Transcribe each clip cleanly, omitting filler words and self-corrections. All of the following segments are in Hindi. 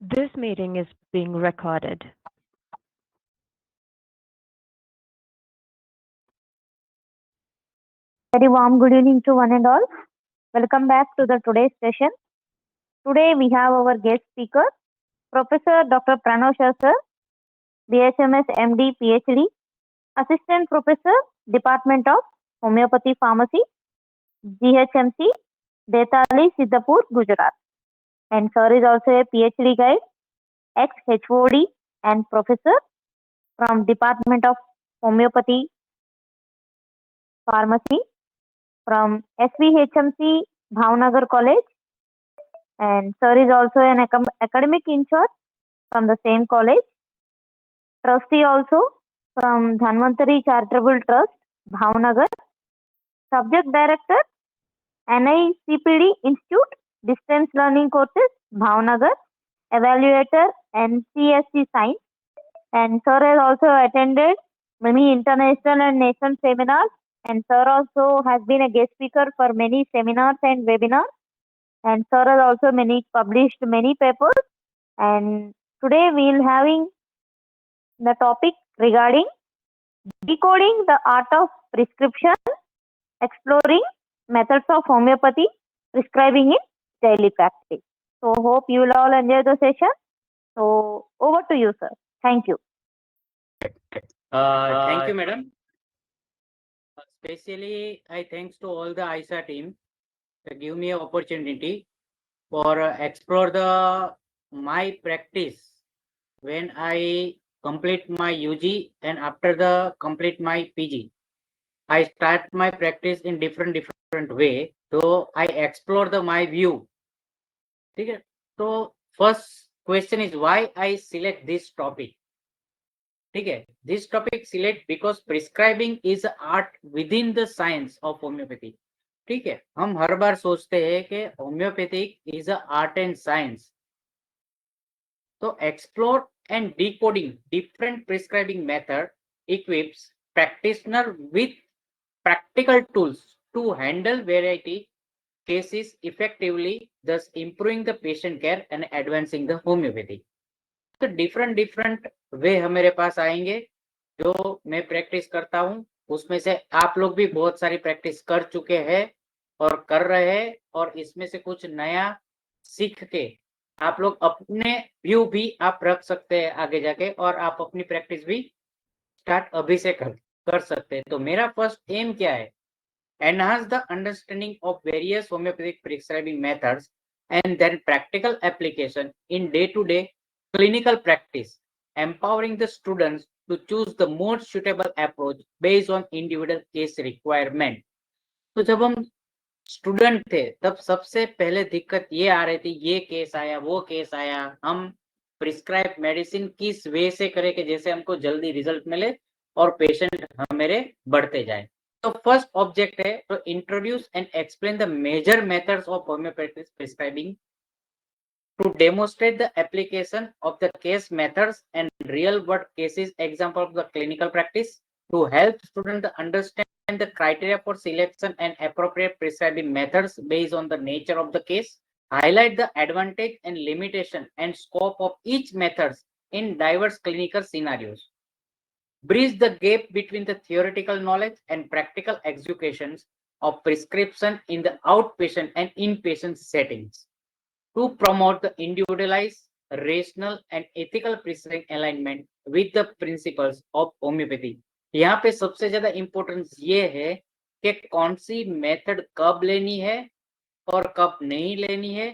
This meeting is being recorded. Very warm good evening to one and all. Welcome back to the today's session. Today we have our guest speaker, Professor Dr. Pranav Shah sir, BHMS MD PhD, Assistant Professor, Department of Homeopathy Pharmacy, GHMC, Detali, Siddhapur, Gujarat. And sir is also a PhD guide, ex-HOD and professor from Department of Homeopathy Pharmacy from SVHMC, Bhavnagar College. And sir is also an academic in charge from the same college, trustee also from Dhanvantari Charitable Trust, Bhavnagar, subject director, NICPD Institute, Distance Learning Courses, Bhavnagar, evaluator, NCSC Science. And sir has also attended many international and national seminars. And sir also has been a guest speaker for many seminars and webinars. And sir has also published many papers. And today we'll having the topic regarding decoding the art of prescription, exploring methods of homeopathy, prescribing in daily practice. So hope you will all enjoy the session. So over to you, sir. Thank you. Thank you, madam. Especially, I thanks to all the ISA team to give me an opportunity for explore my practice when I complete my UG and after the complete my PG. I start my practice in different way. So I explore my view. Okay. So first question is why I select this topic. Okay. This topic select because prescribing is art within the science of homeopathy. ठीक है, हम हर बार सोचते हैं कि homeopathic is a art and science. तो explore and decoding different prescribing method equips practitioner with practical tools to handle variety cases effectively, thus improving the patient care and advancing the homeopathy. तो डिफरेंट वे हमारे पास आएंगे जो मैं प्रैक्टिस करता हूँ. उसमें से आप लोग भी बहुत सारी प्रैक्टिस कर चुके हैं और कर रहे हैं, और इसमें से कुछ नया सीख के आप लोग अपने व्यू भी आप रख सकते हैं आगे जाके, और आप अपनी प्रैक्टिस भी स्टार्ट अभी से कर सकते हैं. तो मेरा फर्स्ट एम क्या है? Enhance the understanding of various homeopathic prescribing methods and then practical application in day-to-day clinical practice, empowering the students to choose the most suitable approach based on individual case requirement. तो जब हम स्टूडेंट थे तब सबसे पहले दिक्कत ये आ रही थी, ये केस आया, वो केस आया, हम प्रिस्क्राइब मेडिसिन किस वे से करें कि जैसे हमको जल्दी रिजल्ट मिले और पेशेंट हमारे बढ़ते जाए. तो फर्स्ट ऑब्जेक्ट है to introduce and explain the major methods of homeopathic prescribing, to demonstrate the application of the case methods and real world cases example of the clinical practice, to help students understand the criteria for selection and appropriate prescribing methods based on the nature of the case, highlight the advantage and limitation and scope of each methods in diverse clinical scenarios, bridge the gap between the theoretical knowledge and practical executions of prescription in the outpatient and inpatient settings, to promote the individualized, rational and ethical prescribing alignment with the principles of homeopathy. यहाँ पे सबसे ज्यादा इंपॉर्टेंस ये है कि कौन सी मेथड कब लेनी है और कब नहीं लेनी है,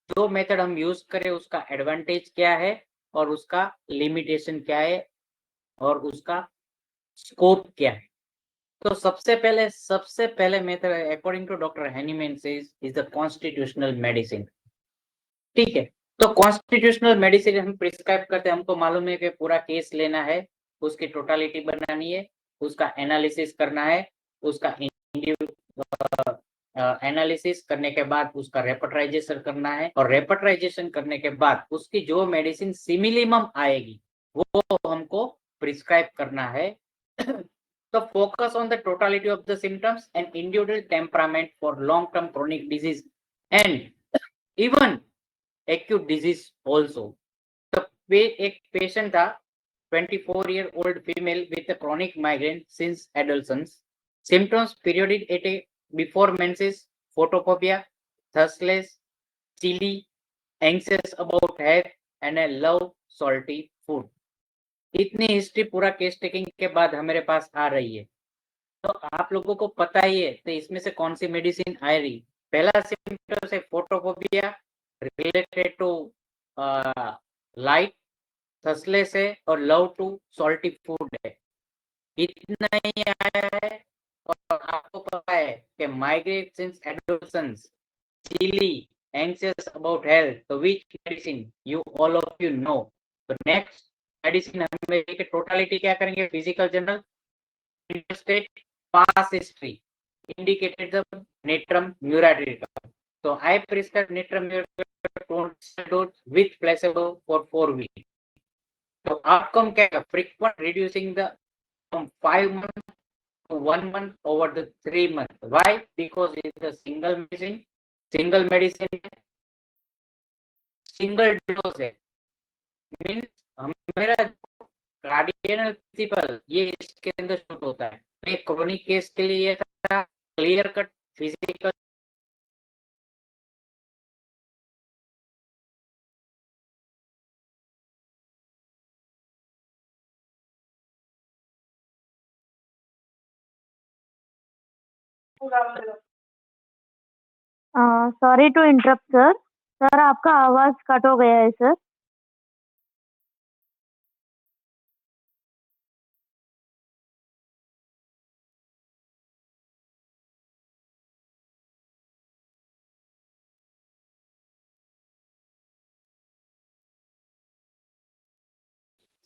जो मेथड हम यूज करें उसका एडवांटेज क्या है और उसका लिमिटेशन क्या है और उसका स्कोप क्या है. तो सबसे पहले method according to doctor Hahnemann says is the constitutional medicine. ठीक है, तो कॉन्स्टिट्यूशनल मेडिसिन हम प्रिस्क्राइब करते हैं, हमको मालूम है कि पूरा केस लेना है, उसकी टोटालिटी बनानी है, उसका एनालिसिस करना है, उसका एनालिसिस करने के बाद उसका रेपर्टाइजेशन करना है, और रेपर्टाइजेशन करने के बाद उसकी जो मेडिसिन सिमिलिमम आएगी वो हमको प्रिस्क्राइब करना है. तो focus on the totality of the symptoms and individual temperament for long term chronic disease, and even acute disease also. एक पेशेंट था 24-year-old female with a chronic migraine since adolescence. Symptoms periodic before menses, photophobia, thirstness, chilly, anxious about health and a love salty food. इतनी हिस्ट्री पूरा केस टेकिंग के बाद हमारे पास आ रही है, तो आप लोगों को पता ही है तो इसमें से कौन सी मेडिसिन आ रही। पहला सिम्टम है फोटोफोबिया रिलेटेड टू लाइट, थर्स्टलेस है और लव टू सॉल्टी फूड है। इतना ही आया है। और आपको पता है कि migraine since adolescence, chilly, anxious about health, so which medicine you all of you know? So next medicine हमें के टोटलिटी क्या करेंगे? Physical general, state, past history indicated the natrum muratyrica. So I prescribe natrum muratyrica dose with placebo for 4 weeks. So outcome क्या है? Frequent reducing the from 5 months to 1 month over the 3 months. Why? Because it is a single medicine, single dose है। मीन्स मेरा कार्डिनल प्रिंसिपल ये इसके अंदर शूट होता है। मैं क्रोनिक केस के लिए ये था clear cut physical sorry to interrupt sir. Sir आपका आवाज कट हो गया है sir.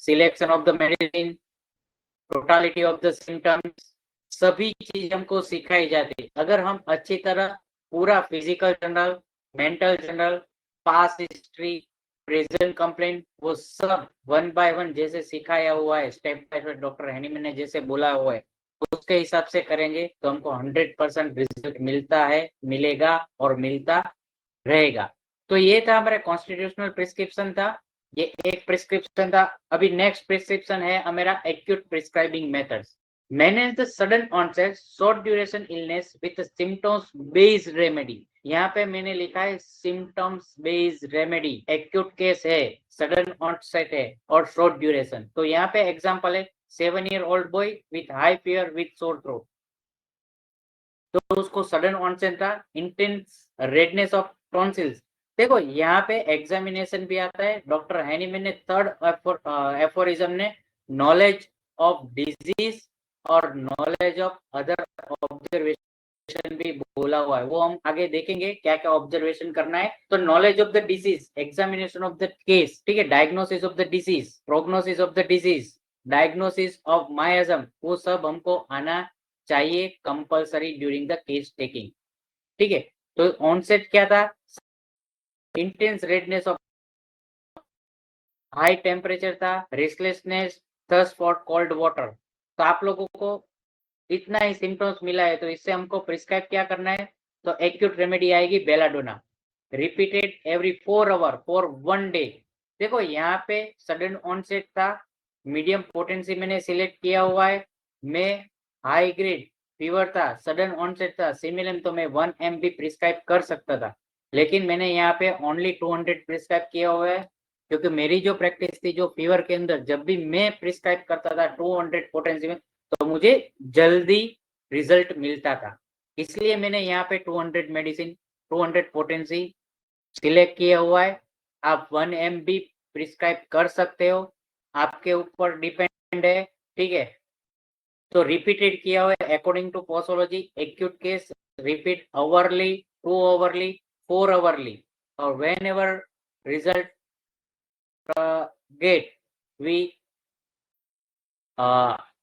Selection of the medicine, totality of the symptoms, सभी चीज हमको सिखाई जाती है। अगर हम अच्छी तरह पूरा physical general, mental general, past history, present complaint, वो सब 1 by 1 जैसे सिखाया हुआ है, step by step doctor Hahnemann ने जैसे बोला हुआ है, उसके हिसाब से करेंगे तो हमको 100% रिजल्ट मिलता है, मिलेगा और मिलता रहेगा। तो ये था हमारा कॉन्स्टिट्यूशनल प्रिस्क्रिप्शन था, ये एक प्रिस्क्रिप्शन था। अभी नेक्स्ट प्रिस्क्रिप्शन है हमारा acute prescribing methods. Manage the sudden onset short duration illness with symptoms based remedy. यहाँ पे मैंने लिखा है symptoms based remedy. Acute case है, सडन ऑनसेट है और शॉर्ट ड्यूरेशन। तो यहाँ पे एग्जांपल है 7-year-old boy with high fever with sore throat. तो उसको सडन ऑनसेट था, इंटेंस रेडनेस ऑफ टॉन्सिल्स। देखो यहाँ पे एग्जामिनेशन भी आता है। डॉक्टर हैनीमैन ने थर्ड एफोरिज्म ने नॉलेज ऑफ डिजीज और नॉलेज ऑफ अदर ऑब्जर्वेशन भी बोला हुआ है, वो हम आगे देखेंगे क्या क्या ऑब्जर्वेशन करना है। तो knowledge of the disease, examination of the case, ठीक है, diagnosis of the disease, prognosis of the disease, diagnosis of miasm, वो सब हमको आना चाहिए compulsory during the case taking. ठीक है, तो ऑनसेट क्या था? Intense redness of, high temperature था, restlessness, thirst for cold water. तो आप लोगों को इतना ही सिम्टम्स मिला है, तो इससे हमको प्रिस्क्राइब क्या करना है? तो एक्यूट रेमेडी आएगी belladonna, repeated every 4 hour for 1 day. देखो यहाँ पे सडन ऑनसेट था, मीडियम पोटेंसी मैंने सिलेक्ट किया हुआ है, मैं हाई ग्रेड फीवर था, सडन ऑनसेट था, सिमिलर तो मैं 1 mg प्रिस्क्राइब कर सकता था, लेकिन मैंने यहाँ पे ओनली 200 प्रिस्क्राइब किया हुआ है, क्योंकि मेरी जो प्रैक्टिस थी, जो फीवर के अंदर जब भी मैं प्रिस्क्राइब करता था 200 पोटेंसी में, तो मुझे जल्दी रिजल्ट मिलता था। इसलिए मैंने यहाँ पे 200 मेडिसिन 200 पोटेंसी सिलेक्ट किया हुआ है। आप 1 mg प्रिस्क्राइब कर सकते हो, आपके ऊपर डिपेंड है। ठीक है, तो रिपीटेड किया हुआ है according to posology. Acute case repeat hourly, 2 hourly, 4 hourly, और whenever result get we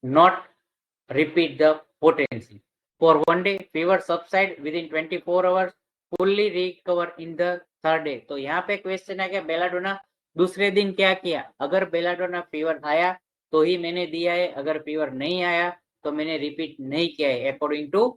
not repeat the potency for 1 day, fever subside within 24 hours, fully recover in the 3rd day। तो यहाँ पे क्वेश्चन है कि बेलाडोना दूसरे दिन क्या किया? अगर बेलाडोना फीवर आया तो ही मैंने दिया है, अगर फीवर नहीं आया तो मैंने रिपीट नहीं किया है अकॉर्डिंग टू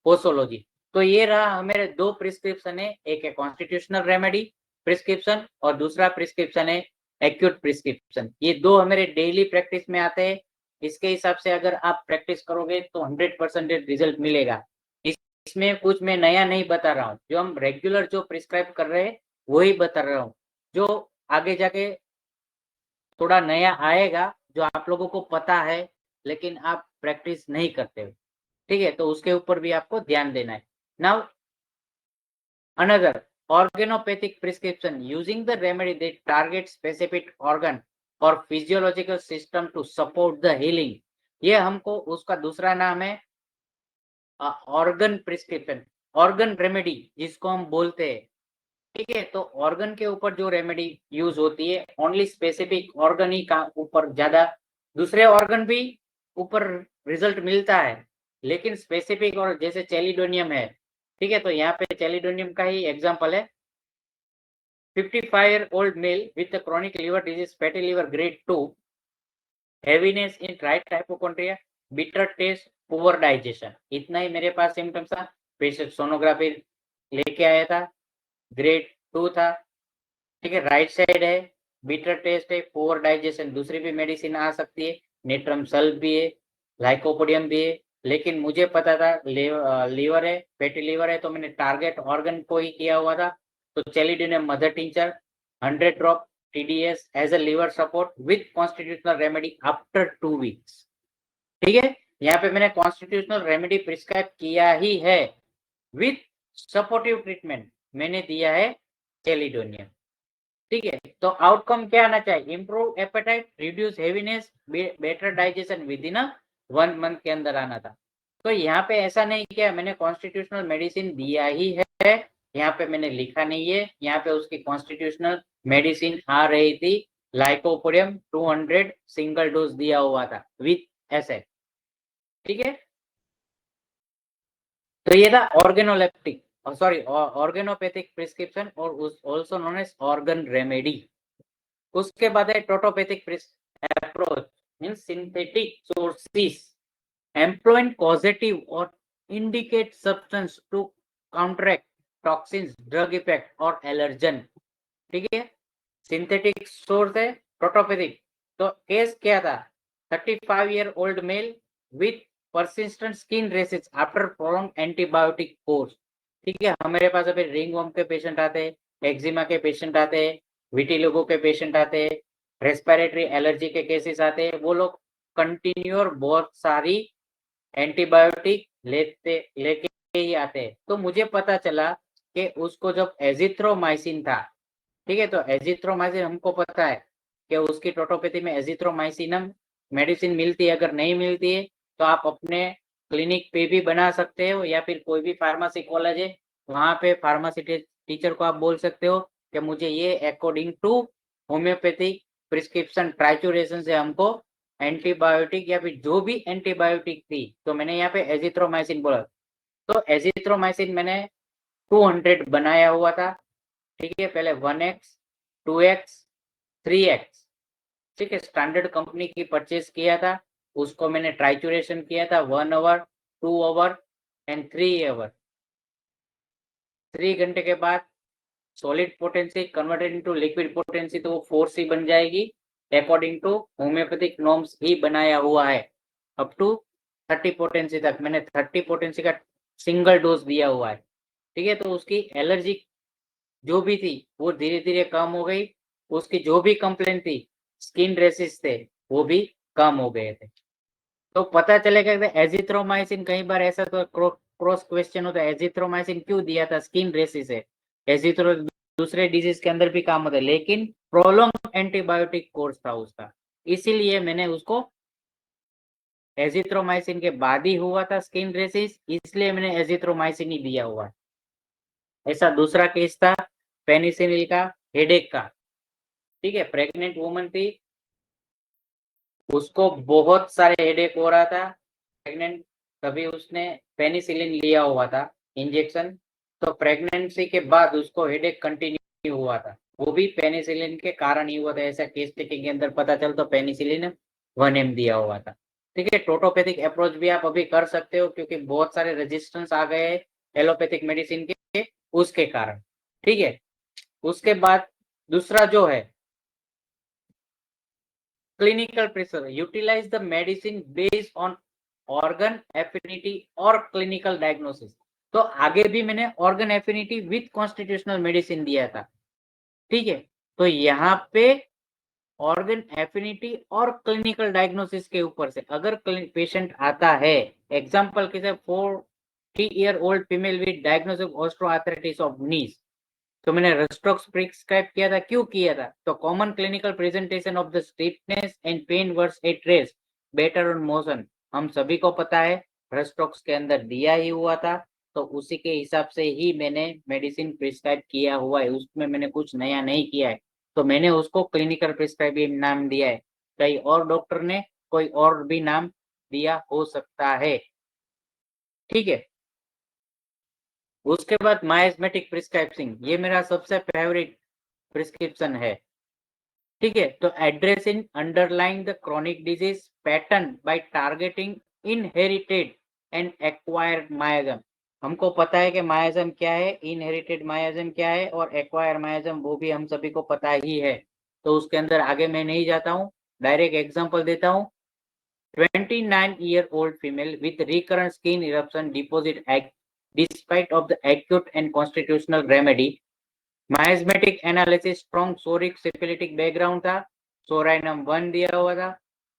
पोसोलॉजी। तो ये रहा हमारे 2 प्रिस्क्रिप्शन है, एक है कॉन्स्टिट्यूशनल रेमेडी प्रिस्क्रिप्शन और दूसरा प्रिस्क्रिप्शन है एक्यूट प्रिस्क्रिप्शन। ये दो हमारे डेली प्रैक्टिस में आते हैं। इसके हिसाब से अगर आप प्रैक्टिस करोगे तो 100% रिजल्ट मिलेगा। इसमें कुछ मैं नया नहीं बता रहा हूँ, जो हम रेगुलर जो प्रिस्क्राइब कर रहे हैं वही बता रहा हूँ। जो आगे जाके थोड़ा नया आएगा जो आप लोगों को पता है लेकिन आप प्रैक्टिस नहीं करते हो, ठीक है, तो उसके ऊपर भी आपको ध्यान देना है। Now another organopathic prescription using the remedy that target specific organ or physiological system to support the healing। ये हमको उसका दूसरा नाम है ऑर्गन प्रिस्क्रिप्शन, ऑर्गन रेमेडी जिसको हम बोलते हैं, ठीक है। तो ऑर्गन के ऊपर जो रेमेडी यूज होती है ओनली स्पेसिफिक ऑर्गन ही का ऊपर ज्यादा, दूसरे ऑर्गन भी ऊपर रिजल्ट मिलता है लेकिन स्पेसिफिक और जैसे चेलिडोनियम है, ठीक है, तो यहाँ पे चेलिडोनियम का ही एग्जांपल है। 55-year-old male with a chronic liver disease, fatty liver grade 2, heaviness in right hypochondria, bitter taste, poor digestion। इतना ही मेरे पास सिम्टम्स था। पेशेंट सोनोग्राफी लेके आया था, ग्रेड 2 था, ठीक है, राइट साइड है, बिटर टेस्ट है, पुअर डाइजेशन। दूसरी भी मेडिसिन आ सकती है, नेट्रम सल्फ भी है, लाइकोपोडियम भी है, लेकिन मुझे पता था लीवर है, फैटी लीवर है, तो मैंने टारगेट ऑर्गन को ही किया हुआ था। तो chelidonium mother tincture 100 drop TDS as a liver support with constitutional remedy after 2 weeks, ठीक है। यहाँ पे मैंने कॉन्स्टिट्यूशनल रेमेडी प्रिस्क्राइब किया ही है विद सपोर्टिव ट्रीटमेंट मैंने दिया है चेलिडोनियम, ठीक है। तो आउटकम क्या आना चाहिए? Improve appetite, reduce heaviness, better digestion within 1 month के अंदर आना था। तो यहाँ पे ऐसा नहीं किया, मैंने कॉन्स्टिट्यूशनल मेडिसिन दिया ही है, यहाँ पे मैंने लिखा नहीं है, यहाँ पे उसकी कॉन्स्टिट्यूशनल मेडिसिन आ रही थी, लाइकोपोडियम 200 सिंगल डोज दिया हुआ था विथ एसेट, ठीक है। तो ये था ऑर्गेनोलेप्टिक ऑर्गेनोपैथिक प्रिस्क्रिप्शन और also known as organ remedy. उसके बाद है totopathic approach means synthetic sources employing causative और indicate substance to counteract toxins, drug effect और एलर्जन, ठीक है। सिंथेटिक सोर्स है टोटोपैथिक। तो केस क्या था? 35-year-old mail with persistent skin rashes after prolonged antibiotic course, ठीक है। हमारे पास अभी रिंगवर्म के पेशेंट आते हैं, एक्जिमा के पेशेंट आते हैं, विटिलिगो के पेशेंट आते हैं, रेस्पिरेटरी एलर्जी के केसेस आते हैं। वो लोग कंटिन्यू बहुत सारी एंटीबायोटिक लेके ही आते हैं। तो मुझे पता चला कि उसको जब एजिथ्रोमाइसिन था, ठीक है, तो एजिथ्रोमाइसिन हमको पता है कि उसकी टोटोपैथी में एजिथ्रोमाइसिनम मेडिसिन मिलती है। अगर नहीं मिलती है तो आप अपने क्लिनिक पे भी बना सकते हो या फिर कोई भी फार्मेसी कॉलेज है वहां पे फार्मेसी टीचर को आप बोल सकते हो कि मुझे ये according to homeopathic prescription trituration से हमको एंटीबायोटिक या फिर जो भी एंटीबायोटिक थी, तो मैंने यहाँ पे एजिथ्रोमाइसिन बोला। तो एजिथ्रोमाइसिन मैंने 200 बनाया हुआ था, ठीक है। पहले 1x 2x 3x, ठीक है, स्टैंडर्ड कंपनी की परचेस किया था, उसको मैंने ट्राइचुरेशन किया था 1 आवर 2 आवर एंड 3 आवर। 3 घंटे के बाद solid potency converted into liquid potency, तो वो 4C बन जाएगी अकॉर्डिंग टू होम्योपैथिक नॉर्म्स ही बनाया हुआ है। अप टू 30 पोटेंसी तक मैंने 30 पोटेंसी का सिंगल डोज दिया हुआ है, ठीक है। तो उसकी एलर्जी जो भी थी वो धीरे धीरे कम हो गई, उसकी जो भी कंप्लेंट थी स्किन रेसिस थे वो भी कम हो गए थे। तो पता चलेगा एजिथ्रोमाइसिन, कई बार ऐसा तो क्रॉस क्वेश्चन होता है, एजिथ्रोमाइसिन क्यों दिया था? स्किन रेसिस है, एजिथ्रो दूसरे डिजीज के अंदर भी काम होता है, लेकिन प्रोलॉन्ग एंटीबायोटिक कोर्स था उसका, इसीलिए मैंने उसको एजिथ्रोमाइसिन के बाद ही हुआ था स्किन रेसिस, इसलिए मैंने एजिथ्रोमाइसिन ही दिया हुआ। ऐसा दूसरा केस था पेनिसिलिन का हेडेक का, ठीक है। प्रेग्नेंट वुमन थी, उसको बहुत सारे हेडेक हो रहा था प्रेग्नेंट, तभी उसने पेनिसिलिन लिया हुआ था इंजेक्शन। तो प्रेगनेंसी के बाद उसको हेडेक कंटिन्यू हुआ था, वो भी पेनिसिलिन के कारण ही हुआ था। ऐसा केस टेकिंग के अंदर पता चल तो पेनिसिलिन 1M दिया हुआ था, ठीक है। टोटोपैथिक अप्रोच भी आप अभी कर सकते हो क्योंकि बहुत सारे रेजिस्टेंस आ गए एलोपैथिक मेडिसिन के उसके कारण, ठीक है। उसके बाद दूसरा जो है clinical pressure, utilise the medicine based on organ affinity और क्लिनिकल डायग्नोसिस। तो आगे भी मैंने organ affinity with constitutional medicine दिया था, ठीक है। तो यहाँ पे ऑर्गन एफिनिटी और क्लिनिकल डायग्नोसिस के ऊपर से अगर पेशेंट आता है, एग्जांपल के लिए 40-year-old female with diagnosis osteoarthritis of knees, तो मैंने रेस्ट्रोक्स प्रिस्क्राइब किया था। क्यों किया था? तो common clinical presentation of the stiffness and pain worse at rest better on motion, हम सभी को पता है रेस्ट्रोक्स के अंदर दिया ही हुआ था, तो उसी के हिसाब से ही मैंने मेडिसिन प्रिस्क्राइब किया हुआ है, उसमें मैंने कुछ नया नहीं किया है, तो मैंने उसको क्लिनिकल प्रिस्क्राइब नाम दिया है। कई और डॉक्टर ने कोई और भी नाम दिया हो सकता है, ठीक है। उसके बाद माइस्मेटिक प्रिस्क्रिप्शन, ये मेरा सबसे फेवरेट प्रिस्क्रिप्शन है, ठीक है। तो addressing underlying the chronic disease pattern bye targeting inherited and acquired मायाजम। हमको पता है कि मायाजम क्या है, इनहेरिटेड मायाजम क्या है और एक्वायर्ड मायाजम वो भी हम सभी को पता ही है, तो उसके अंदर आगे मैं नहीं जाता हूँ, डायरेक्ट एग्जांपल देता हूँ। 29-year-old female with recurrent skin eruption deposit despite of the acute and constitutional remedy. Miasmatic analysis strong psoric syphilitic background था, सोराइनम 1 दिया हुआ था,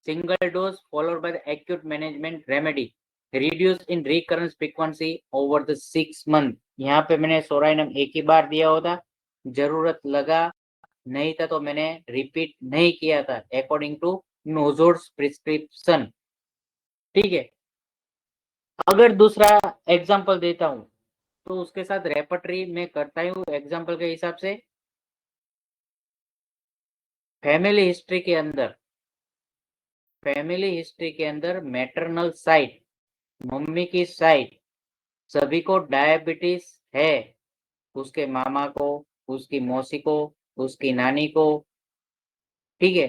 single dose followed by the acute management remedy, reduce in recurrence frequency over the 6 month. यहाँ पे मैंने सोराइनम एक ही बार दिया होता, जरूरत लगा नहीं था तो मैंने रिपीट नहीं किया था अकॉर्डिंग टू नोजोर्स प्रिस्क्रिप्शन, ठीक है। अगर दूसरा एग्जांपल देता हूं तो उसके साथ रेपर्टरी में करता हूँ एग्जांपल के हिसाब से। फैमिली हिस्ट्री के अंदर मैटरनल साइड, मम्मी की साइड, सभी को डायबिटीज है, उसके मामा को, उसकी मौसी को, उसकी नानी को, ठीक है।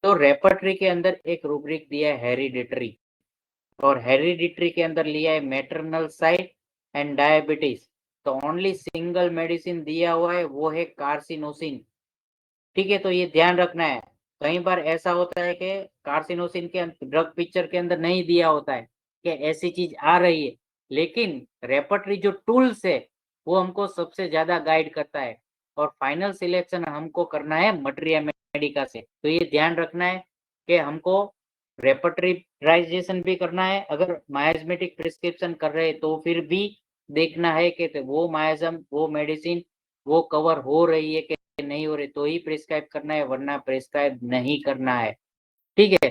तो रेपर्टरी के अंदर एक रूब्रिक दिया है हेरिडिटरी, और हेरिडिटरी के अंदर लिया है मैटरनल साइड एंड डायबिटीज, तो ओनली सिंगल मेडिसिन दिया हुआ है वो है कार्सिनोसिन, ठीक है। तो ये ध्यान रखना है, कई बार ऐसा होता है कि कार्सिनोसिन के ड्रग पिक्चर के अंदर नहीं दिया होता है कि ऐसी चीज आ रही है, लेकिन रेपर्टरी जो टूल्स है वो हमको सबसे ज्यादा गाइड करता है, और फाइनल सिलेक्शन हमको करना है मटेरिया मेडिका से। तो ये ध्यान रखना है कि हमको रेपर्टरीराइजेशन भी करना है, अगर मायाज्मेटिक प्रिस्क्रिप्शन कर रहे हैं तो फिर भी देखना है कि वो मायाजम वो मेडिसिन वो कवर हो रही है कि नहीं हो रही, तो ही प्रिस्क्राइब करना है, वरना प्रिस्क्राइब नहीं करना है, ठीक है।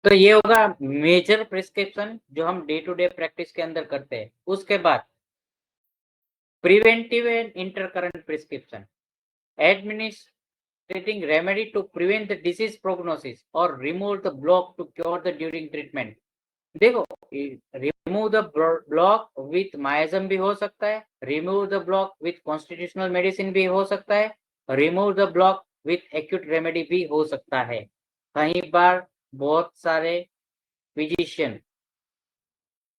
तो ये होगा मेजर प्रिस्क्रिप्शन जो हम डे टू डे प्रैक्टिस के अंदर करते हैं। उसके बाद preventive and intercurrent prescription, administrating remedy to prevent the disease prognosis और remove the block to cure the during treatment. देखो, remove the block with miasm भी हो सकता है, remove the block with constitutional medicine भी हो सकता है, remove the block with acute remedy भी हो सकता है। कई बार बहुत सारे फिजिशियन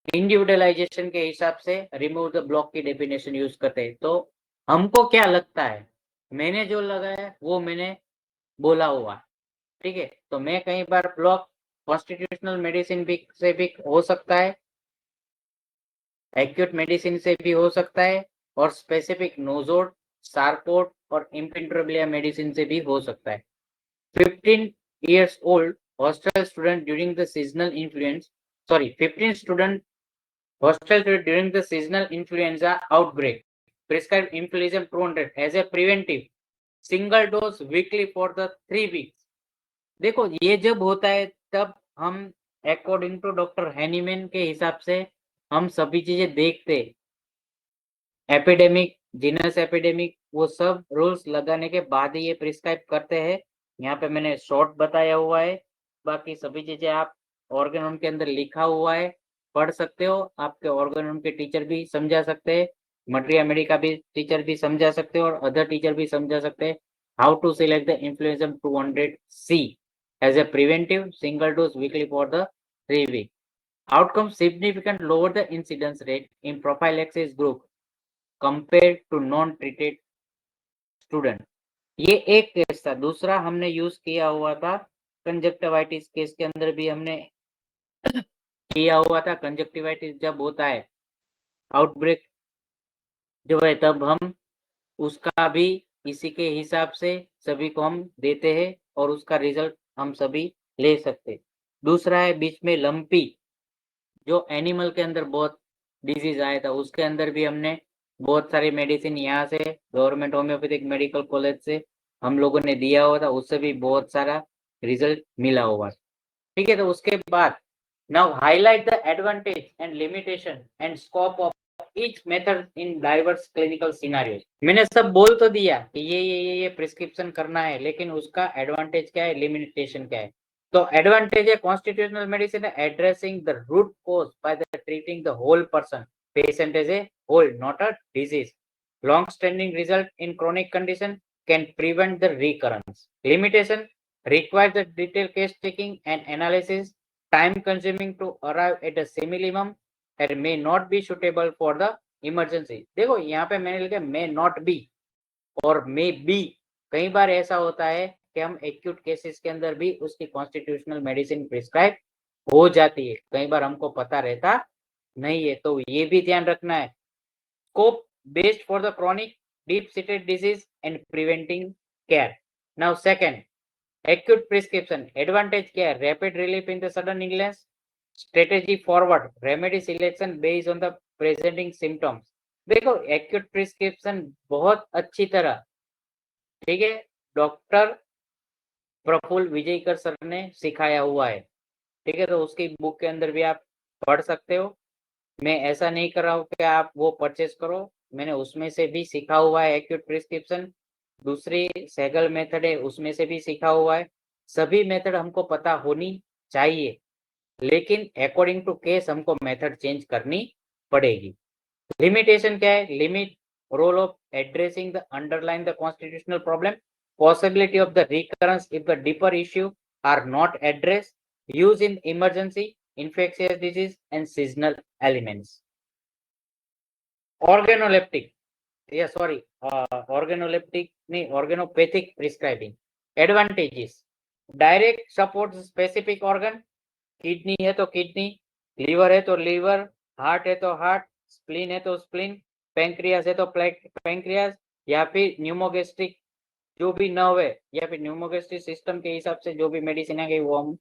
इंडिविजुअलाइजेशन के हिसाब से रिमूव द ब्लॉक की डेफिनेशन यूज करते हैं, तो हमको क्या लगता है, मैंने जो लगाया वो मैंने बोला हुआ, ठीक है। तो मैं कई बार ब्लॉक कॉन्स्टिट्यूशनल मेडिसिन भी से भी हो सकता है, एक्यूट मेडिसिन से भी हो सकता है, और स्पेसिफिक नोजोड, सार्कोड और इम्पेंट्रोबिलिया मेडिसिन से भी हो सकता है। 15 years old hostel student during the seasonal influence, 15 student hostel student during the seasonal influenza outbreak, prescribe infliximab 200 as a preventive single dose weekly for the 3 weeks। देखो, ये जब होता है तब हम अकॉर्डिंग टू डॉक्टर हैनीमैन के हिसाब से हम सभी चीजें देखते, एपिडेमिक, जीनस एपिडेमिक, वो सब रूल्स लगाने के बाद ही ये प्रिस्क्राइब करते हैं। यहाँ पे मैंने शॉर्ट बताया हुआ है, बाकी सभी चीजें आप ऑर्गेनोम के अंदर लिखा हुआ है, पढ़ सकते हो, आपके ऑर्गेनोम के टीचर भी समझा सकते हैं, मटेरिया मेडिका भी टीचर भी समझा सकते हैं, और अदर टीचर भी समझा सकते हैं। How to select the influenza 200C as a preventive single dose weekly for the 3 weeks. Outcome significant lower the incidence rate in prophylaxis group compare to non treated student. ये एक केस था। दूसरा हमने यूज किया हुआ था कंजक्टिवाइटिस केस के अंदर भी हमने किया हुआ था। कंजक्टिवाइटिस जब होता है आउटब्रेक जो है, तब हम उसका भी इसी के हिसाब से सभी को हम देते हैं और उसका रिजल्ट हम सभी ले सकते। दूसरा है बीच में लंपी, जो एनिमल के अंदर बहुत डिजीज आया था, उसके अंदर भी हमने बहुत सारी मेडिसिन यहाँ से गवर्नमेंट होम्योपैथिक मेडिकल कॉलेज से हम लोगों ने दिया हुआ था, उससे भी बहुत सारा रिजल्ट मिला हुआ। ठीक है, तो उसके बाद now highlight the advantage and limitation and scope of each method in diverse clinical scenarios. मैंने सब बोल तो दिया कि ये प्रिस्क्रिप्शन करना है, लेकिन उसका एडवांटेज क्या है, लिमिटेशन क्या है। तो एडवांटेज है constitutional medicine addressing the root cause by the treating the whole person, patient as a whole, not a disease. Long standing result in chronic condition can prevent the recurrence. Limitation requires the detailed case taking and analysis, time consuming to arrive at a minimum and may not be suitable for the emergency। देखो यहाँ पे मैंने लिखा may not be और may be। कई बार ऐसा होता है कि हम एक्यूट केसेस के अंदर भी उसकी कॉन्स्टिट्यूशनल मेडिसिन प्रिस्क्राइब हो जाती है, कई बार हमको पता रहता नहीं है, तो ये भी ध्यान रखना है। Scope based for the chronic deep seated disease and preventing care. Now second, acute prescription advantage क्या है, rapid relief in the sudden illness, strategy forward, remedy selection based on the presenting symptoms। देखो acute prescription बहुत अच्छी तरह, ठीक है, डॉक्टर प्रफुल्ल विजयकर सर ने सिखाया हुआ है। ठीक है, तो उसकी बुक के अंदर भी आप पढ़ सकते हो। मैं ऐसा नहीं कर रहा हूँ कि आप वो परचेस करो, मैंने उसमें से भी सीखा हुआ है एक्यूट प्रिस्क्रिप्शन। दूसरी सेगल मेथड है, उसमें से भी सीखा हुआ है। सभी मेथड हमको पता होनी चाहिए, लेकिन अकॉर्डिंग टू केस हमको मेथड चेंज करनी पड़ेगी। लिमिटेशन क्या है, limit role of addressing the underline the constitutional problem, possibility of the recurrence if the deeper issue are not addressed, use in emergency, infectious disease and seasonal elements। organoleptic organoleptic नहीं, organopathic prescribing advantages, direct support specific organ, kidney है तो किडनी, लीवर है तो लीवर, हार्ट है तो हार्ट, स्प्लीन है तो स्प्लीन, पैंक्रियास है तो पैंक्रियास, या फिर न्यूमोगेस्ट्रिक जो भी नर्व है, या फिर न्यूमोगेस्ट्रिक सिस्टम के हिसाब से जो भी मेडिसिन है वो हम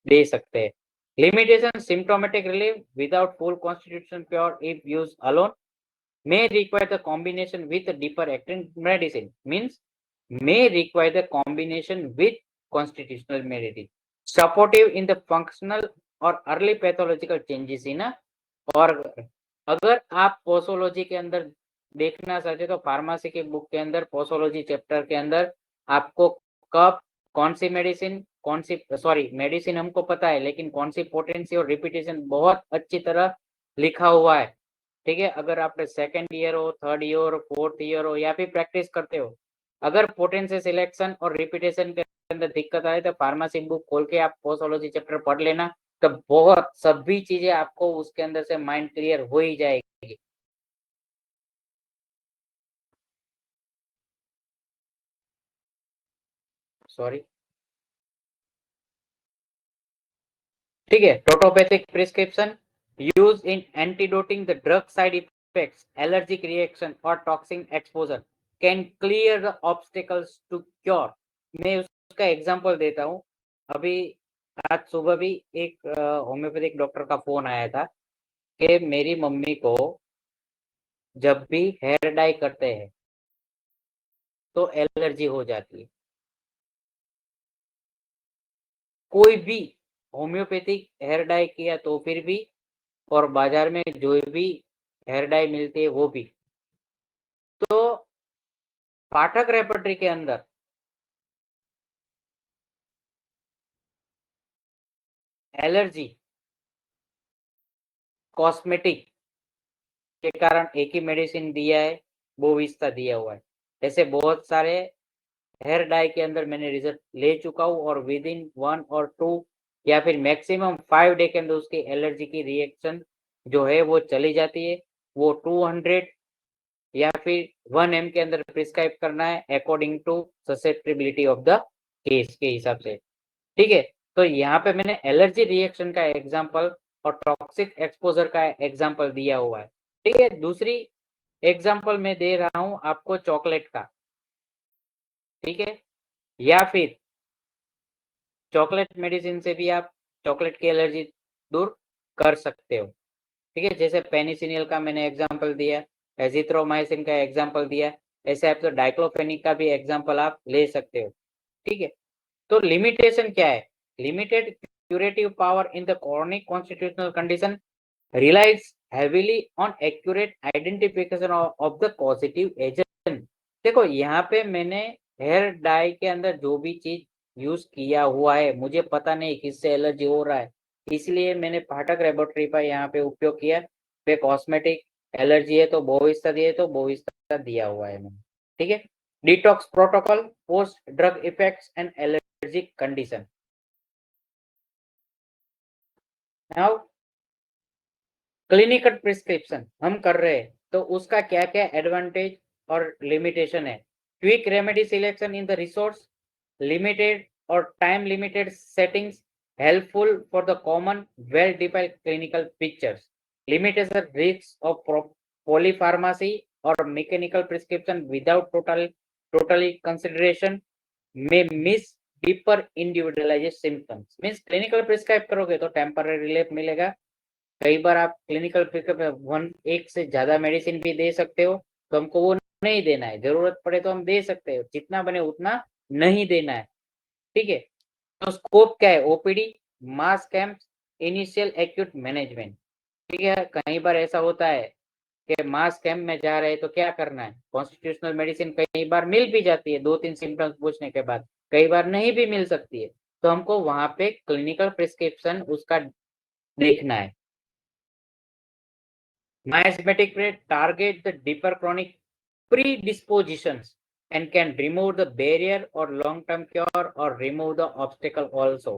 दे सकते हैं। Limitation, symptomatic relief without full constitution pure if use alone, may require the combination with a deeper acting medicine, means may require the combination with constitutional medicine, supportive in the functional or early pathological changes in a organ। अगर आप पोसोलॉजी के अंदर देखना चाहते तो फार्मेसी के बुक के अंदर पोसोलॉजी चैप्टर के अंदर आपको कब कौन सी मेडिसिन, कौन सी मेडिसिन हमको पता है, लेकिन कौन सी पोटेंसी और रिपीटेशन बहुत अच्छी तरह लिखा हुआ है। ठीक है, अगर आप सेकंड ईयर हो, थर्ड ईयर हो, फोर्थ ईयर हो, या फिर प्रैक्टिस करते हो, अगर पोटेंसी सिलेक्शन और रिपीटेशन के अंदर दिक्कत आए तो फार्मेसी बुक खोल के आप पोसोलॉजी चैप्टर पढ़ लेना, तो बहुत सभी चीजें आपको उसके अंदर से माइंड क्लियर हो ही जाएगी। सॉरी, ठीक है। Totopathic prescription use in antidoting the drug side effects, allergic reaction और toxin exposure, can clear the obstacles to cure. मैं उसका एग्जांपल देता हूँ। अभी आज सुबह भी एक होम्योपैथिक डॉक्टर का फोन आया था कि मेरी मम्मी को जब भी हेयर डाई करते हैं तो एलर्जी हो जाती है। कोई भी होम्योपैथिक हेयर डाई किया तो फिर भी, और बाजार में जो भी हेयर डाई मिलती है वो भी। तो पाठक रेपर्टरी के अंदर एलर्जी कॉस्मेटिक के कारण एक ही मेडिसिन दिया है, बोविस्ता दिया हुआ है। ऐसे बहुत सारे हेयर डाई के अंदर मैंने रिजल्ट ले चुका हूँ, और विद इन 1 और 2 या फिर मैक्सिमम 5 डे के अंदर उसकी एलर्जी की रिएक्शन जो है वो चली जाती है। वो 200 या फिर 1 ml के अंदर प्रिस्क्राइब करना है according to susceptibility of the case के हिसाब से। ठीक है, तो यहाँ पे मैंने एलर्जी रिएक्शन का एग्जांपल और टॉक्सिक एक्सपोजर का एग्जांपल दिया हुआ है। ठीक है, दूसरी एग्जांपल मैं दे रहा हूं आपको चॉकलेट का। ठीक है, या फिर चॉकलेट मेडिसिन से भी आप चॉकलेट की एलर्जी दूर कर सकते हो। ठीक है, जैसे पेनिसिलिन का मैंने एग्जांपल दिया, एजिथ्रोमाइसिन का एग्जांपल दिया, ऐसे आप तो डाइक्लोफेनिक का भी एग्जांपल आप ले सकते हो। ठीक है, तो लिमिटेशन क्या है? Limited curative power in the chronic constitutional condition relies heavily on accurate identification of the causative agent। देखो यहाँ पे मैंने हेयर डाई के अंदर जो भी चीज यूज किया हुआ है, मुझे पता नहीं किससे एलर्जी हो रहा है, इसलिए मैंने पाठक लेबोरेटरी पर यहाँ पे उपयोग किया। पे कॉस्मेटिक एलर्जी है तो बोविस्टा दिए तो बोविस्टा दिया हुआ है मैंने। ठीक है, detox protocol post drug effects and allergic condition. Now clinical prescription हम कर रहे हैं तो उसका क्या क्या एडवांटेज और लिमिटेशन है। Quick remedy selection in the resource, limited और time limited settings, helpful for the common well defined clinical pictures, limitation risk of polypharmacy और mechanical prescription without totally consideration में miss deeper individualised symptoms. Means clinical prescribe करोगे तो टेम्पररी रिलीफ मिलेगा। कई बार आप क्लिनिकल एक से ज्यादा मेडिसिन भी दे सकते हो, तो हमको वो नहीं देना है, जरूरत पड़े तो हम दे सकते हो, जितना बने उतना नहीं देना है। ठीक है, तो स्कोप क्या है? ओपीडी, मास कैंप, इनिशियल एक्यूट मैनेजमेंट। ठीक है, कई बार ऐसा होता है कि मास कैंप में जा रहे हैं तो क्या करना है, कॉन्स्टिट्यूशनल मेडिसिन कई बार मिल भी जाती है 2-3 सिम्टम्स पूछने के बाद, कई बार नहीं भी मिल सकती है, तो हमको वहां पे क्लिनिकल प्रिस्क्रिप्शन उसका देखना है। Miasmatic rate target the deeper chronic predispositions and can remove the barrier or long-term cure or remove the obstacle also.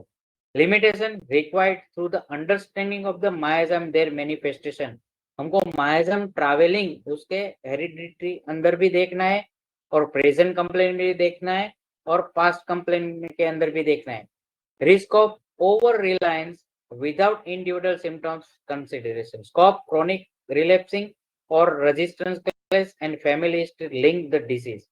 Limitation required through the understanding of the miasm their manifestation। हमको miasm traveling उसके hereditary अंदर भी देखना है और present complaint भी देखना है और past complaint के अंदर भी देखना है। Risk of over reliance without individual symptoms consideration, scope chronic relapsing or resistance and family history link the disease।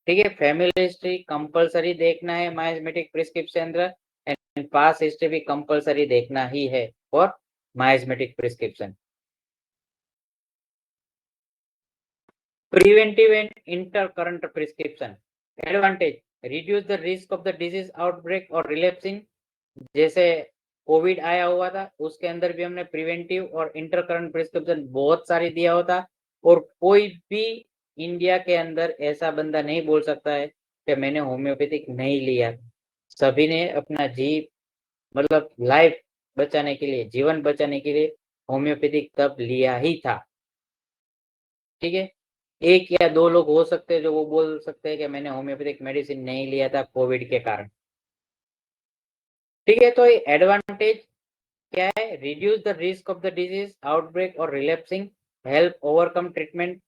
ठीक है, फैमिली हिस्ट्री कंपलसरी देखना है माइasmatic प्रिस्क्रिप्शन अंदर, एंड पास हिस्ट्री भी कंपलसरी देखना ही है for miasmatic prescription. Preventive and intercurrent prescription advantage, reduce the risk of the disease outbreak और रिलैप्सिंग। जैसे कोविड आया हुआ था, उसके अंदर भी हमने प्रिवेंटिव और इंटरकरंट प्रिस्क्रिप्शन बहुत सारी दिया होता, और कोई भी इंडिया के अंदर ऐसा बंदा नहीं बोल सकता है कि मैंने होम्योपैथिक नहीं लिया। सभी ने अपना मतलब लाइफ बचाने के लिए, जीवन बचाने के लिए होम्योपैथिक तब लिया ही था। ठीक है, 1 या 2 लोग हो सकते हैं जो वो बोल सकते हैं कि मैंने होम्योपैथिक मेडिसिन नहीं लिया था कोविड के कारण। ठीक है, तो ये एडवांटेज क्या है? Reduce the risk of the disease outbreak और relapsing, help overcome treatment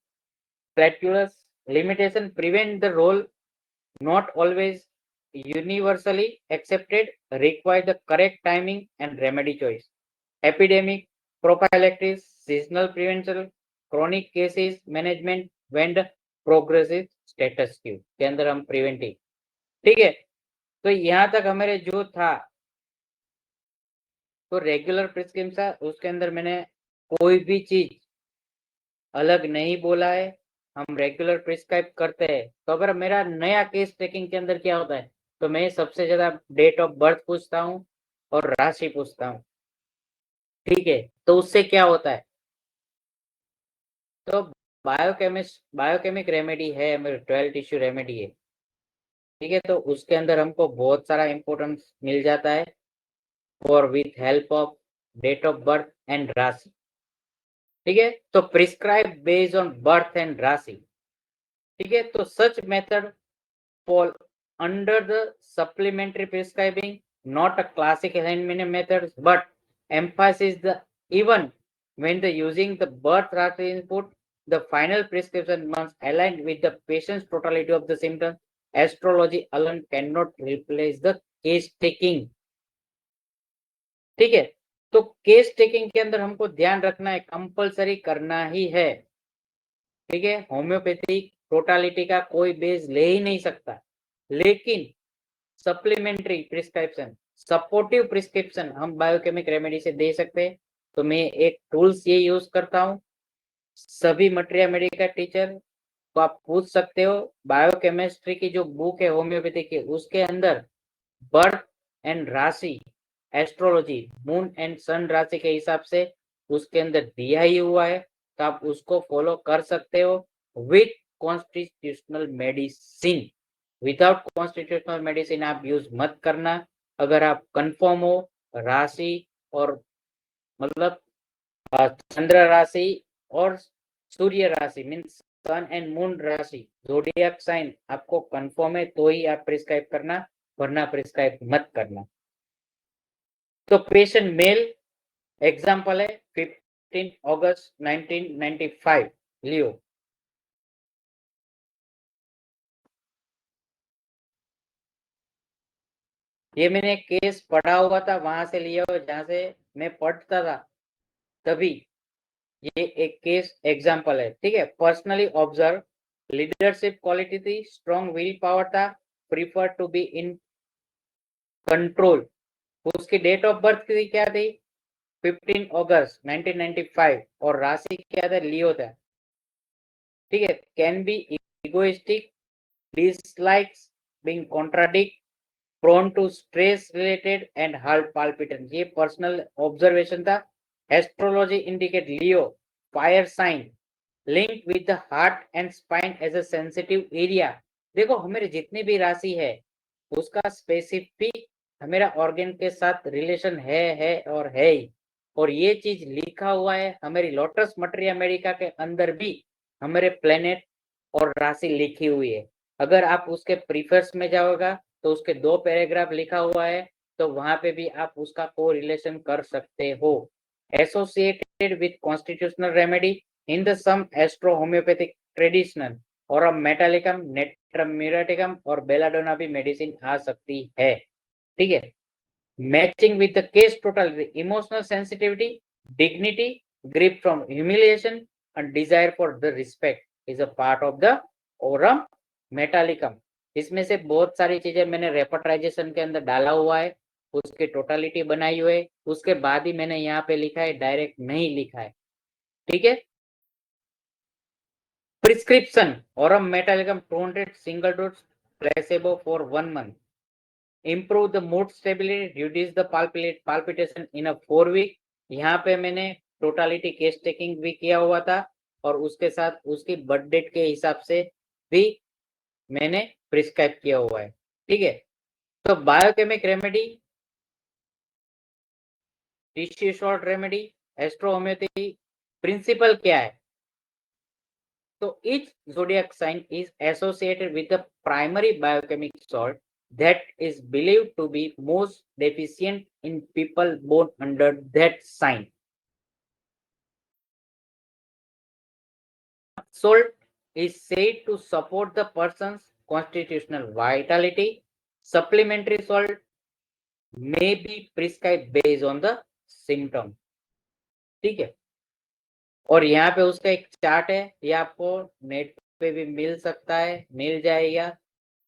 plateaus. Limitation, prevent the role not always universally accepted, require the correct timing and remedy choice। Epidemic prophylaxis, seasonal prevention, chronic cases management when the progressive status quo के अंदर हम प्रिवेंटिव। ठीक है, तो यहाँ तक हमारे जो था, तो रेगुलर प्रिस्क्रिप्शन उसके अंदर मैंने कोई भी चीज अलग नहीं बोला है, हम रेगुलर प्रिस्क्राइब करते हैं। तो अगर मेरा नया केस टेकिंग के अंदर क्या होता है, तो मैं सबसे ज्यादा डेट ऑफ बर्थ पूछता हूँ और राशि पूछता हूँ। ठीक है, तो उससे क्या होता है, तो बायोकेमिक रेमेडी है, मेरे 12 टिश्यू रेमेडी है। ठीक है, तो उसके अंदर हमको बहुत सारा इंपोर्टेंस मिल जाता है और with help of date of birth and राशि। ठीक है, तो prescribe based on birth and राशि। ठीक है, तो such method fall under the supplementary prescribing, not a classic assignment methods, but emphasis the even when the using the birth rate input the final prescription must align with the patient's totality of the symptoms. Astrology alone cannot replace the case taking. ठीक है, तो केस टेकिंग के अंदर हमको ध्यान रखना है, कंपलसरी करना ही है। ठीक है, होम्योपैथी टोटालिटी का कोई बेस ले ही नहीं सकता, लेकिन सप्लीमेंट्री प्रिस्क्रिप्शन, सपोर्टिव प्रिस्क्रिप्शन हम बायोकेमिक रेमेडी से दे सकते हैं। तो मैं एक टूल्स ये यूज करता हूँ, सभी मटेरिया मेडी का टीचर तो आप पूछ सकते हो, बायोकेमिस्ट्री की जो बुक है होम्योपैथी की, उसके अंदर बर्थ एंड राशि, एस्ट्रोलॉजी मून एंड सन राशि के हिसाब से उसके अंदर दिया ही हुआ है, तो आप उसको फॉलो कर सकते हो with constitutional medicine. Without constitutional medicine आप यूज मत करना। अगर आप कंफर्म हो राशि और मतलब चंद्र राशि और सूर्य राशि मीन्स सन एंड मून राशि, ज़ोडिएक साइन आपको कंफर्म है तो ही आप प्रिस्क्राइब करना, वरना प्रिस्क्राइब मत करना। तो पेशेंट मेल, एग्जाम्पल है 15 अगस्त 1995, लियो। ये मैंने केस पढ़ा हुआ था, वहां से लिया हुआ, जहां से मैं पढ़ता था तभी ये एक केस एग्जाम्पल है। ठीक है, पर्सनली ऑब्जर्व, लीडरशिप क्वालिटी थी, स्ट्रॉन्ग विल पावर था, prefer to be in control. उसकी डेट ऑफ बर्थ की क्या थी 15 अगस्त 1995 और राशि क्या था लियो था। ठीक है, can be egoistic, dislikes being contradict, prone to stress related and heart palpitation. ये पर्सनल ऑब्जर्वेशन था। Astrology indicate Leo fire sign link with the heart and spine as a sensitive area. देखो हमारे जितनी भी राशि है उसका स्पेसिफिक हमारा ऑर्गन के साथ रिलेशन है और है ही। और ये चीज लिखा हुआ है हमारी लोटस मटेरिया मेडिका के अंदर भी, हमारे प्लेनेट और राशि लिखी हुई है। अगर आप उसके प्रीफर्स में जाओगा तो उसके 2 पैराग्राफ लिखा हुआ है, तो वहां पे भी आप उसका को रिलेशन कर सकते हो। Associated with constitutional remedy in the some astro homeopathic traditional aurum metallicum, natrum muriaticum और बेलाडोना भी मेडिसिन आ सकती है। ठीक है, matching with the case totality, emotional sensitivity, dignity, grief from humiliation and desire for the respect is a part of the aurum metallicum. इसमें से बहुत सारी चीजें मैंने रेपर्टाइजेशन के अंदर डाला हुआ है, उसकी टोटलिटी बनाई हुई है, उसके बाद ही मैंने यहाँ पे लिखा है, डायरेक्ट नहीं लिखा है। ठीक है, prescription Oram metallicum 200 single dose placebo for 1 month, improve the mood stability, reduce the palpitation in a 4 week। यहाँ पे मैंने टोटालिटी केस टेकिंग भी किया हुआ था और उसके साथ उसकी बर्थ डेट के हिसाब से भी मैंने प्रिस्क्राइब किया हुआ है। ठीक है, तो biochemic remedy, tissue salt remedy, astro homeopathy principle क्या है? तो each zodiac sign is associated with the primary biochemic salt that is believed to be most deficient in people born under that sign. Salt is said to support the person's constitutional vitality. Supplementary salt may be prescribed based on the symptom. ठीक है, और यहाँ पे उसका एक चार्ट है, ये आपको नेट पे भी मिल सकता है, मिल जाएगा।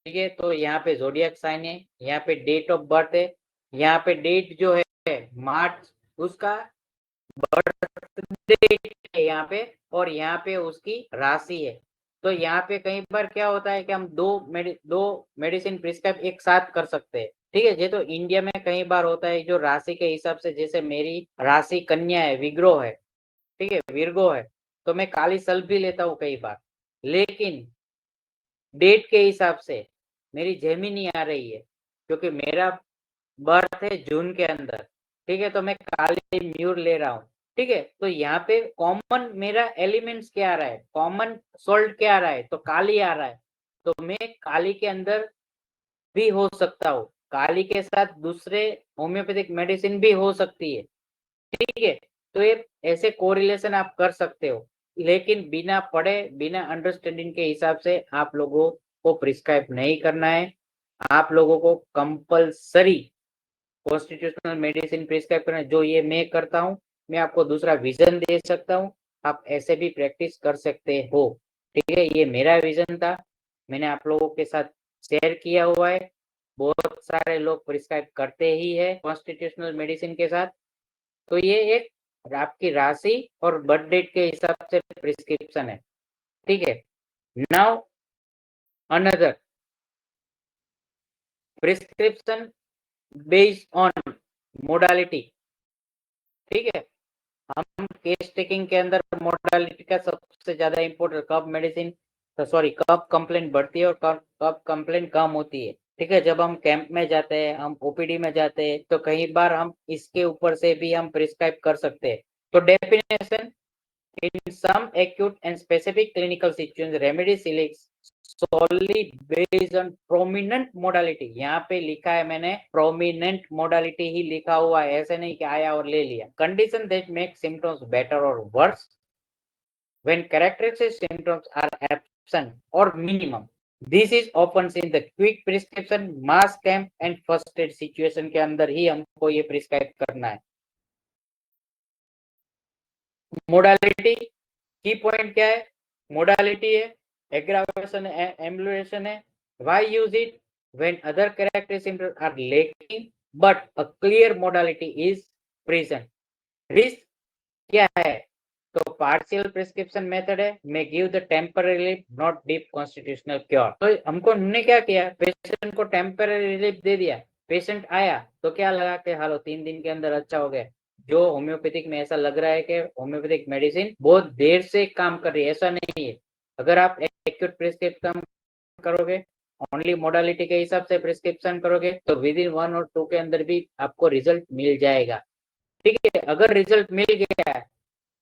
ठीक है, तो यहाँ पे ज़ोडिएक साइन है, यहाँ पे डेट ऑफ बर्थ है, यहाँ पे डेट जो है मार्च, उसका बर्थ डेट है यहाँ पे, और यहाँ पे उसकी राशि है। तो यहाँ पे कई बार क्या होता है कि हम दो मेडिसिन प्रिस्क्राइब एक साथ कर सकते हैं। ठीक है, ये तो इंडिया में कई बार होता है जो राशि के हिसाब से, जैसे मेरी राशि कन्या है, विग्रह है, ठीक है, विर्गो है, तो मैं काली सल्फ भी लेता हूँ कई बार, लेकिन डेट के हिसाब से मेरी जेमिनी आ रही है क्योंकि मेरा बर्थ है जून के अंदर। ठीक है, तो मैं काली म्यूर ले रहा हूँ। ठीक है, तो यहाँ पे कॉमन मेरा एलिमेंट्स क्या आ रहा है, कॉमन सोल्ट क्या आ रहा है, तो काली आ रहा है, तो मैं काली के अंदर भी हो सकता हूँ, काली के साथ दूसरे होम्योपैथिक मेडिसिन भी हो सकती है। ठीक है, तो ये ऐसे कोरिलेशन आप कर सकते हो। लेकिन बिना पढ़े, बिना अंडरस्टैंडिंग के हिसाब से आप लोगों को प्रिस्क्राइब नहीं करना है। आप लोगों को कंपलसरी कॉन्स्टिट्यूशनल मेडिसिन प्रिस्क्राइब करना है। जो ये मैं करता हूँ, मैं आपको दूसरा विजन दे सकता हूँ, आप ऐसे भी प्रैक्टिस कर सकते हो। ठीक है, ये मेरा विजन था, मैंने आप लोगों के साथ शेयर किया हुआ है। बहुत सारे लोग प्रिस्क्राइब करते ही है कॉन्स्टिट्यूशनल मेडिसिन के साथ। तो ये एक आपकी राशि और बर्थ डेट के हिसाब से प्रिस्क्रिप्शन है। ठीक है, now another prescription based on modality. ठीक है, हम केस टेकिंग के अंदर मोडालिटी का सबसे ज्यादा इंपॉर्टेंट, कब मेडिसिन सॉरी कब कंप्लेंट बढ़ती है और कब कंप्लेंट कम होती है। ठीक है, जब हम कैंप में जाते हैं, हम ओपीडी में जाते हैं, तो कई बार हम इसके ऊपर से भी हम प्रिस्क्राइब कर सकते हैं। तो definition, in some acute and specific clinical situations, remedy selects solely based on prominent modality। यहाँ पे लिखा है मैंने prominent modality ही लिखा हुआ है, ऐसे नहीं कि आया और ले लिया। Condition that make symptoms better or worse when characteristic symptoms are absent or minimum। This is often seen the quick prescription, mass camp and first aid situation के अंदर ही हमको ये प्रिस्क्राइब करना है। मोडालिटी की पॉइंट क्या है? मोडालिटी है, एग्रावेशन है, एम्बुलेशन है। Why use it? When other characteristics are lacking but a clear modality is present. Risk क्या है? तो पार्शियल प्रिस्क्रिप्शन मेथड है, may give the temporary relief not deep constitutional cure. तो हमको हमने क्या किया, पेशेंट को टेम्पररी रिलीफ दे दिया। पेशेंट आया तो क्या लगा कि हालो 3 दिन के अंदर अच्छा हो गया। जो होम्योपैथिक में ऐसा लग रहा है कि होम्योपैथिक मेडिसिन बहुत देर से काम कर रही है, ऐसा नहीं है। अगर आप एक्यूट प्रिस्क्रिप्शन करोगे, ओनली मोडालिटी के हिसाब से प्रिस्क्रिप्शन करोगे, तो विद इन 1 और 2 के अंदर भी आपको रिजल्ट मिल जाएगा। ठीक है, अगर रिजल्ट मिल गया है,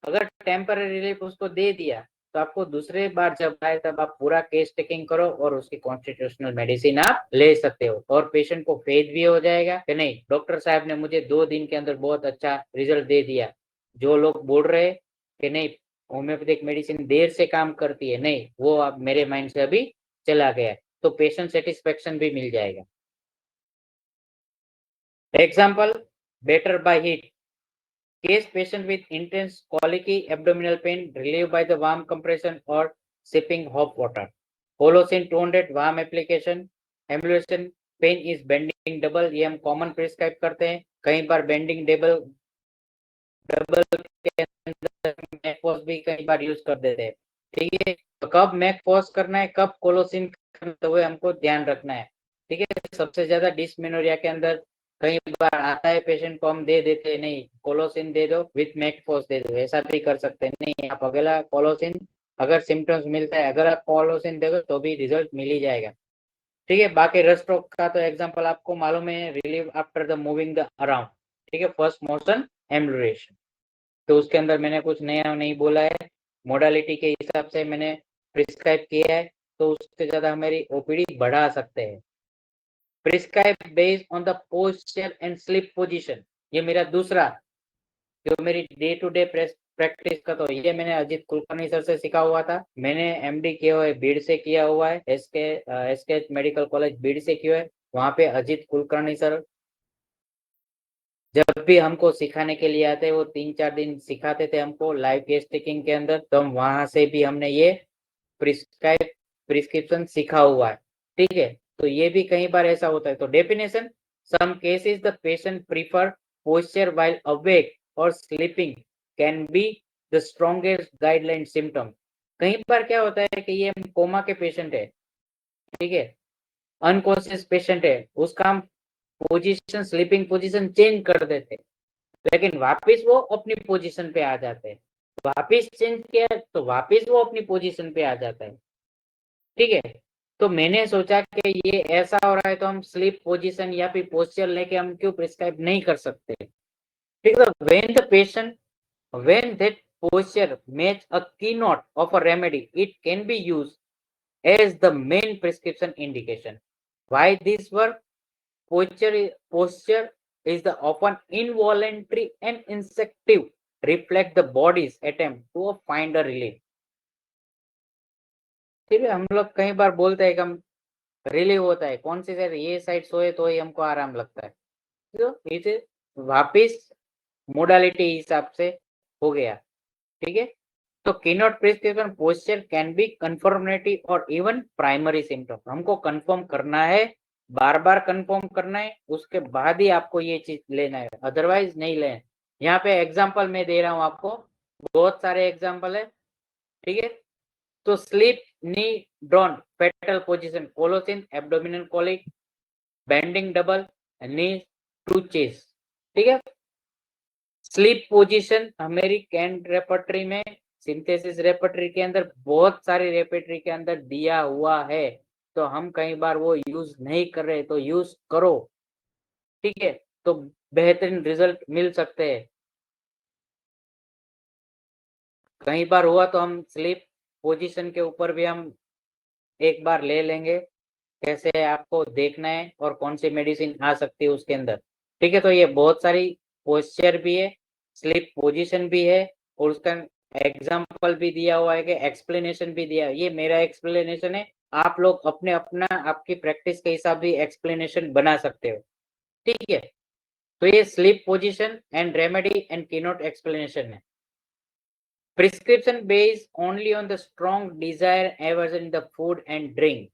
अगर टेम्पररी रिलीफ उसको दे दिया, तो आपको दूसरे बार जब आए तब आप पूरा केस टेकिंग करो और उसकी कॉन्स्टिट्यूशनल मेडिसिन आप ले सकते हो। और पेशेंट को फेथ भी हो जाएगा कि नहीं, डॉक्टर साहब ने मुझे 2 दिन के अंदर बहुत अच्छा रिजल्ट दे दिया। जो लोग बोल रहे कि नहीं होम्योपैथिक मेडिसिन देर से काम करती है, नहीं, वो आप मेरे माइंड से अभी चला गया, तो पेशेंट सेटिस्फेक्शन भी मिल जाएगा। Example, better by heat. Case patient with intense colicky abdominal pain relieved by the warm compression or sipping hot water. Holocene 200 warm application. Ambulation pain is bending double, ये हम कॉमन प्रिस्क्राइब करते हैं। कई बार बेंडिंग डबल के अंदर मैकफॉस भी कई बार यूज कर देते हैं। ठीक है, तो कब मैकफॉस करना है, कब कोलोसिन करना है, तो वो हमको ध्यान रखना है। ठीक है, सबसे ज्यादा डिस्मेनोरिया के अंदर कई बार आता है पेशेंट को हम दे देते हैं, नहीं कोलोसिन दे दो विथ मैकफॉस दे दो, ऐसा भी कर सकते हैं। नहीं, आप अगला कोलोसिन, अगर सिम्टम्स मिलता है, अगर आप कोलोसिन दोगे तो भी रिजल्ट मिल ही जाएगा। ठीक है, बाकी रेस्ट्रोक का तो एग्जांपल आपको मालूम है, relieve after the moving the around. ठीक है, फर्स्ट मोशन एम्बुलेशन, तो उसके अंदर मैंने कुछ नया नहीं बोला है, मोडालिटी के हिसाब से मैंने प्रिस्क्राइब किया है, तो उससे ज्यादा हमारी ओपीडी बढ़ा सकते हैं। Prescribe based on the posture and sleep position, ये मेरा दूसरा जो मेरी डे टू डे प्रैक्टिस का, तो ये मैंने अजीत कुलकर्णी सर से सीखा हुआ था। मैंने एमडी किया हुआ है, बीड़ से किया हुआ है, एसके मेडिकल कॉलेज बीड़ से किया है। वहां पे अजीत कुलकर्णी सर जब भी हमको सिखाने के लिए आते, वो 3-4 दिन सिखाते थे हमको लाइव केस टेकिंग के अंदर, तो हम वहां से भी हमने ये प्रिस्क्रिप्शन सीखा हुआ है। ठीक है, तो ये भी कई बार ऐसा होता है। तो definition, some cases the patient prefer posture while awake और sleeping can be the strongest guideline symptom. कई बार क्या होता है कि ये कोमा के पेशेंट है, ठीक है, अनकॉन्शियस पेशेंट है, उसका हम पोजीशन, स्लीपिंग पोजीशन चेंज कर देते, लेकिन वापस वो अपनी पोजीशन पे आ जाते हैं। वापस चेंज किया तो वापस वो अपनी पोजीशन पे आ जाता है। ठीक है, तो मैंने सोचा कि ये ऐसा हो रहा है, तो हम स्लीप पोजीशन या फिर पोस्चर लेके हम क्यों प्रिस्क्राइब नहीं कर सकते। ठीक है, when the patient, when that posture match a keynote of a remedy, it can be used as the main prescription indication. Why this work? Posture is the often involuntary and instinctive reflect the body's attempt to find a relief. ठीक है, हम लोग कई बार बोलते हैं कि हम रिलीव होता है, कौन सी साइड, ये साइड सोए तो ही हमको आराम लगता है, तो इसे वापिस मोडालिटी हिसाब से हो गया। ठीक है, तो keynote prescription posture can be confirmative और इवन प्राइमरी सिम्टम। हमको कंफर्म करना है, बार बार कंफर्म करना है, उसके बाद ही आपको ये चीज लेना है, अदरवाइज नहीं लेना। यहाँ पे एग्जांपल मैं दे रहा हूँ आपको, बहुत सारे एग्जांपल है। ठीक है, तो sleep knee drawn fetal position, colocynth abdominal colic, bending double, knee to chest. ठीक है, स्लीप पोजीशन हमारी कैंट रेपर्टरी में, सिंथेसिस रेपर्टरी के अंदर, बहुत सारी रेपर्टरी के अंदर दिया हुआ है, तो हम कई बार वो यूज नहीं कर रहे, तो यूज करो। ठीक है, तो बेहतरीन रिजल्ट मिल सकते हैं। कई बार हुआ तो हम स्लीप पोजीशन के ऊपर भी हम एक बार ले लेंगे, कैसे आपको देखना है और कौन सी मेडिसिन आ सकती है उसके अंदर। ठीक है, तो ये बहुत सारी पोस्चर भी है, स्लीप पोजीशन भी है, और उसका एग्जांपल भी दिया हुआ है कि एक्सप्लेनेशन भी दिया है। ये मेरा एक्सप्लेनेशन है, आप लोग अपने अपना आपकी प्रैक्टिस के हिसाब भी एक्सप्लेनेशन बना सकते हो। ठीक है, तो ये sleep position and remedy and keynote explanation है। Prescription based only on the strong desire aversion in the food and drink.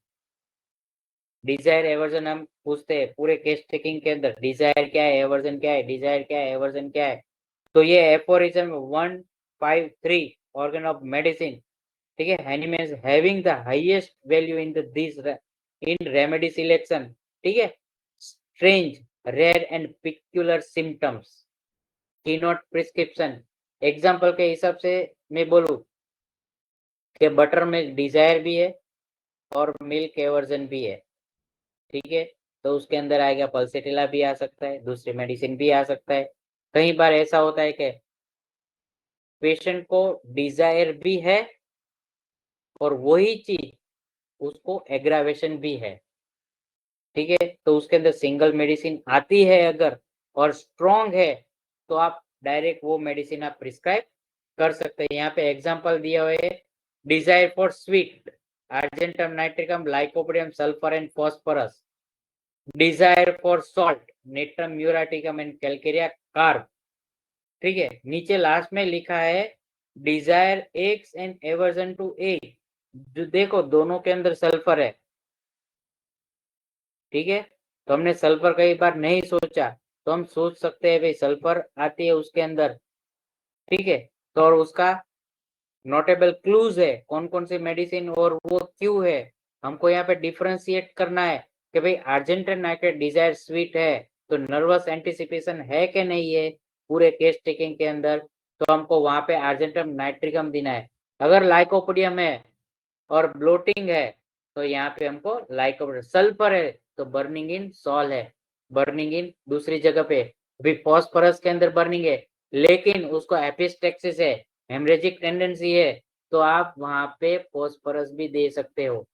Desire aversion हम पूछते हैं पूरे केस टेकिंग के अंदर, डिजायर क्या है, एवर्जन क्या है, डिजायर क्या है, एवर्जन क्या है। तो ये एफोरिज्म 153 ऑर्गन ऑफ मेडिसिन। ठीक है, animals having the highest value in this in remedy selection. ठीक है, strange rare and peculiar symptoms, keynote prescription. Example के हिसाब से मैं बोलूं कि बटर में डिजायर भी है और मिल्क एवर्जन भी है। ठीक है, तो उसके अंदर आएगा पल्सेटिला भी आ सकता है, दूसरी मेडिसिन भी आ सकता है। कई बार ऐसा होता है कि पेशेंट को डिजायर भी है और वही चीज उसको एग्रावेशन भी है। ठीक है, तो उसके अंदर सिंगल मेडिसिन आती है अगर और स्ट्रॉन्ग है, तो आप डायरेक्ट वो मेडिसिन आप प्रिस्क्राइब कर सकते हैं। यहाँ पे एग्जांपल दिया हुआ है, desire for sweet, argentum nitricum, lycopodium, sulphur and phosphorus. Desire for salt, natrum muriaticum and calcarea carb. ठीक है, नीचे लास्ट में लिखा है desire eggs and aversion to egg. जो देखो दोनों के अंदर सल्फर है। ठीक है, तो हमने सल्फर कई बार नहीं सोचा, तो हम सोच सकते हैं भाई सल्फर आती है उसके अंदर। ठीक है, तो और उसका नोटेबल क्लूज है कौन कौन सी मेडिसिन और वो क्यों है। हमको यहाँ पे डिफरेंशिएट करना है कि भाई अर्जेंटिन नाइट्रेट डिजायर स्वीट है, तो नर्वस एंटिसिपेशन है कि नहीं है पूरे केस टेकिंग के अंदर, तो हमको वहां पे अर्जेंटम नाइट्रिकम देना है। अगर लाइकोपोडियम है और ब्लोटिंग है, तो यहाँ पे हमको लाइकोपोडियम। सल्फर है तो बर्निंग इन सॉल है, बर्निंग इन दूसरी जगह पे। अभी फॉस्फोरस के अंदर बर्निंग है, लेकिन उसको एपिस्टेक्सिस है, हेमरेजिक टेंडेंसी है, तो आप वहां पे फॉस्फोरस भी दे सकते हो।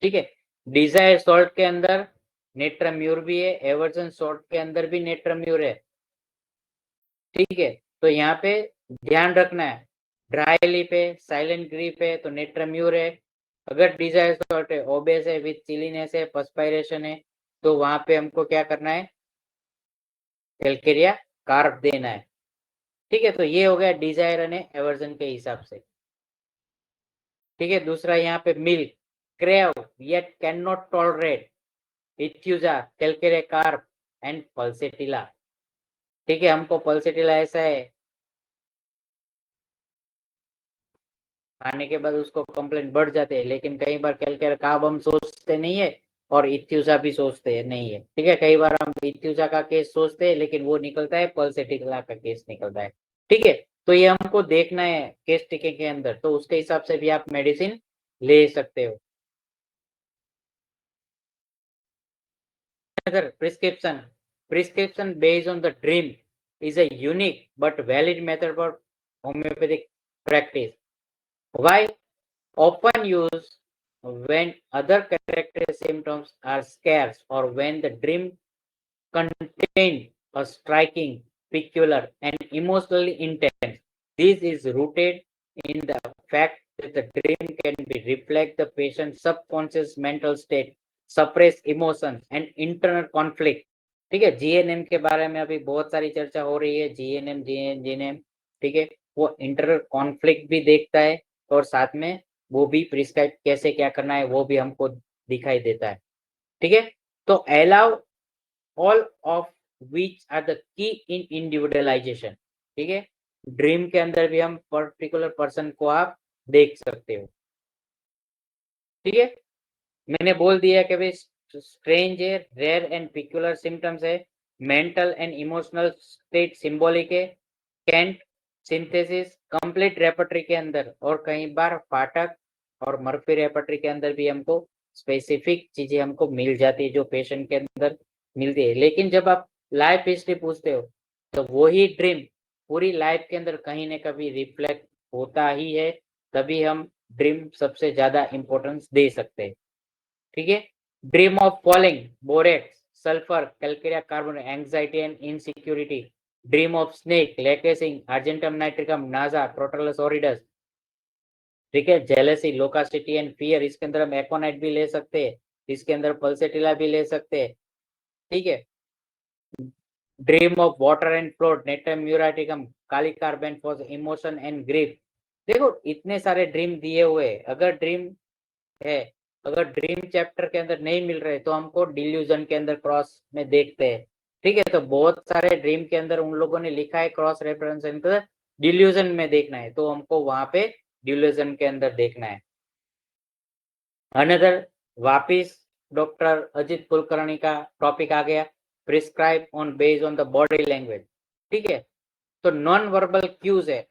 ठीक है, डिजायर सॉल्ट के अंदर नेट्राम्यूर भी है, एवर्जन सॉल्ट के अंदर भी नेट्राम्यूर है। ठीक है, तो यहाँ पे ध्यान रखना है, ड्राई लिप है, साइलेंट ग्रीप है तो नेट्राम्यूर है। अगर डिजायर सॉल्ट है, ओबेस है, विथ चिलीनेस है, पर्सपायरेशन है, तो वहां पे हमको क्या करना है, कैलकेरिया कार्ब देना है। ठीक है, तो ये हो गया डिजायर एंड एवर्जन के हिसाब से। ठीक है, दूसरा यहाँ पे milk, crave yet can not tolerate, aethusa, calcarea carb and pulsatilla. ठीक है, हमको पल्सेटिला ऐसा है खाने के बाद उसको कंप्लेंट बढ़ जाते हैं, लेकिन कई बार कैलकेरिया कार्ब हम सोचते नहीं है और इथ्यूजा भी सोचते हैं नहीं है। ठीक है, कई बार हम इथ्यूजा का केस सोचते हैं लेकिन वो निकलता है पल्सेटिला का केस निकलता है। ठीक है, तो ये हमको देखना है केस टिके के अंदर, तो उसके हिसाब से भी आप मेडिसिन ले सकते हो। Another prescription based on the dream is a unique but valid method for homeopathic practice. Why? Often used when other character symptoms are scarce or when the dream contained a striking, peculiar, and emotionally intense. This is rooted in the fact that the dream can be reflect the patient's subconscious mental state, suppress emotions and internal conflict. ठीक है, जीएनएम के बारे में अभी बहुत सारी चर्चा हो रही है, जीएनएम जीएनएम, ठीक है, वो इंटरनल कॉन्फ्लिक्ट भी देखता है और साथ में वो भी प्रिस्क्राइब कैसे क्या करना है वो भी हमको दिखाई देता है। ठीक है, तो allow all of which are the key in individualisation. ठीक है, ड्रीम के अंदर भी हम पर्टिकुलर पर्सन को आप देख सकते हो। ठीक है, मैंने बोल दिया कि भाई स्ट्रेंज है, रेयर एंड पिक्युलर सिम्टम्स है, mental and emotional state symbolic है, कैंट सिंथेसिस कंप्लीट रेपर्टरी के अंदर, और कई बार फाटक और मर्फी रेपर्टरी के अंदर भी हमको स्पेसिफिक चीजें हमको मिल जाती है जो पेशेंट के अंदर मिलती है। लेकिन जब आप लाइफ हिस्ट्री पूछते हो तो वही ड्रीम पूरी लाइफ के अंदर कहीं ना कहीं रिफ्लेक्ट होता ही है, तभी हम ड्रीम सबसे ज्यादा इंपॉर्टेंस दे सकते हैं। ठीक है, dream of falling, borax, sulphur, calcarea carbon, anxiety and insecurity, dream of snake, लेकेसिंग, अर्जेंटम नाइट्रिकम, नाजा, क्रोटोलस ओरिडस। ठीक है, जेलसी, लोकासिटी एंड फियर, इसके अंदर हम एकोनाइट भी ले सकते हैं, इसके अंदर पल्सेटिला भी ले सकते हैं। ठीक है, dream of water and float, natrum muriaticum, kali carbon for emotion and grief. देखो इतने सारे ड्रीम दिए हुए, अगर ड्रीम है, अगर ड्रीम चैप्टर के अंदर नहीं मिल रहे तो हमको डिल्यूजन के अंदर क्रॉस में देखते हैं। ठीक है, तो बहुत सारे ड्रीम के अंदर उन लोगों ने लिखा है क्रॉस रेफरेंस अंदर डिल्यूजन में देखना है, तो हमको वहां पे डिल्यूजन के अंदर देखना है। अनदर वापिस डॉक्टर अजित कुलकर्णी का टॉपिक आ गया, prescribe on based on the body language. ठीक है, तो नॉन वर्बल क्यूज है,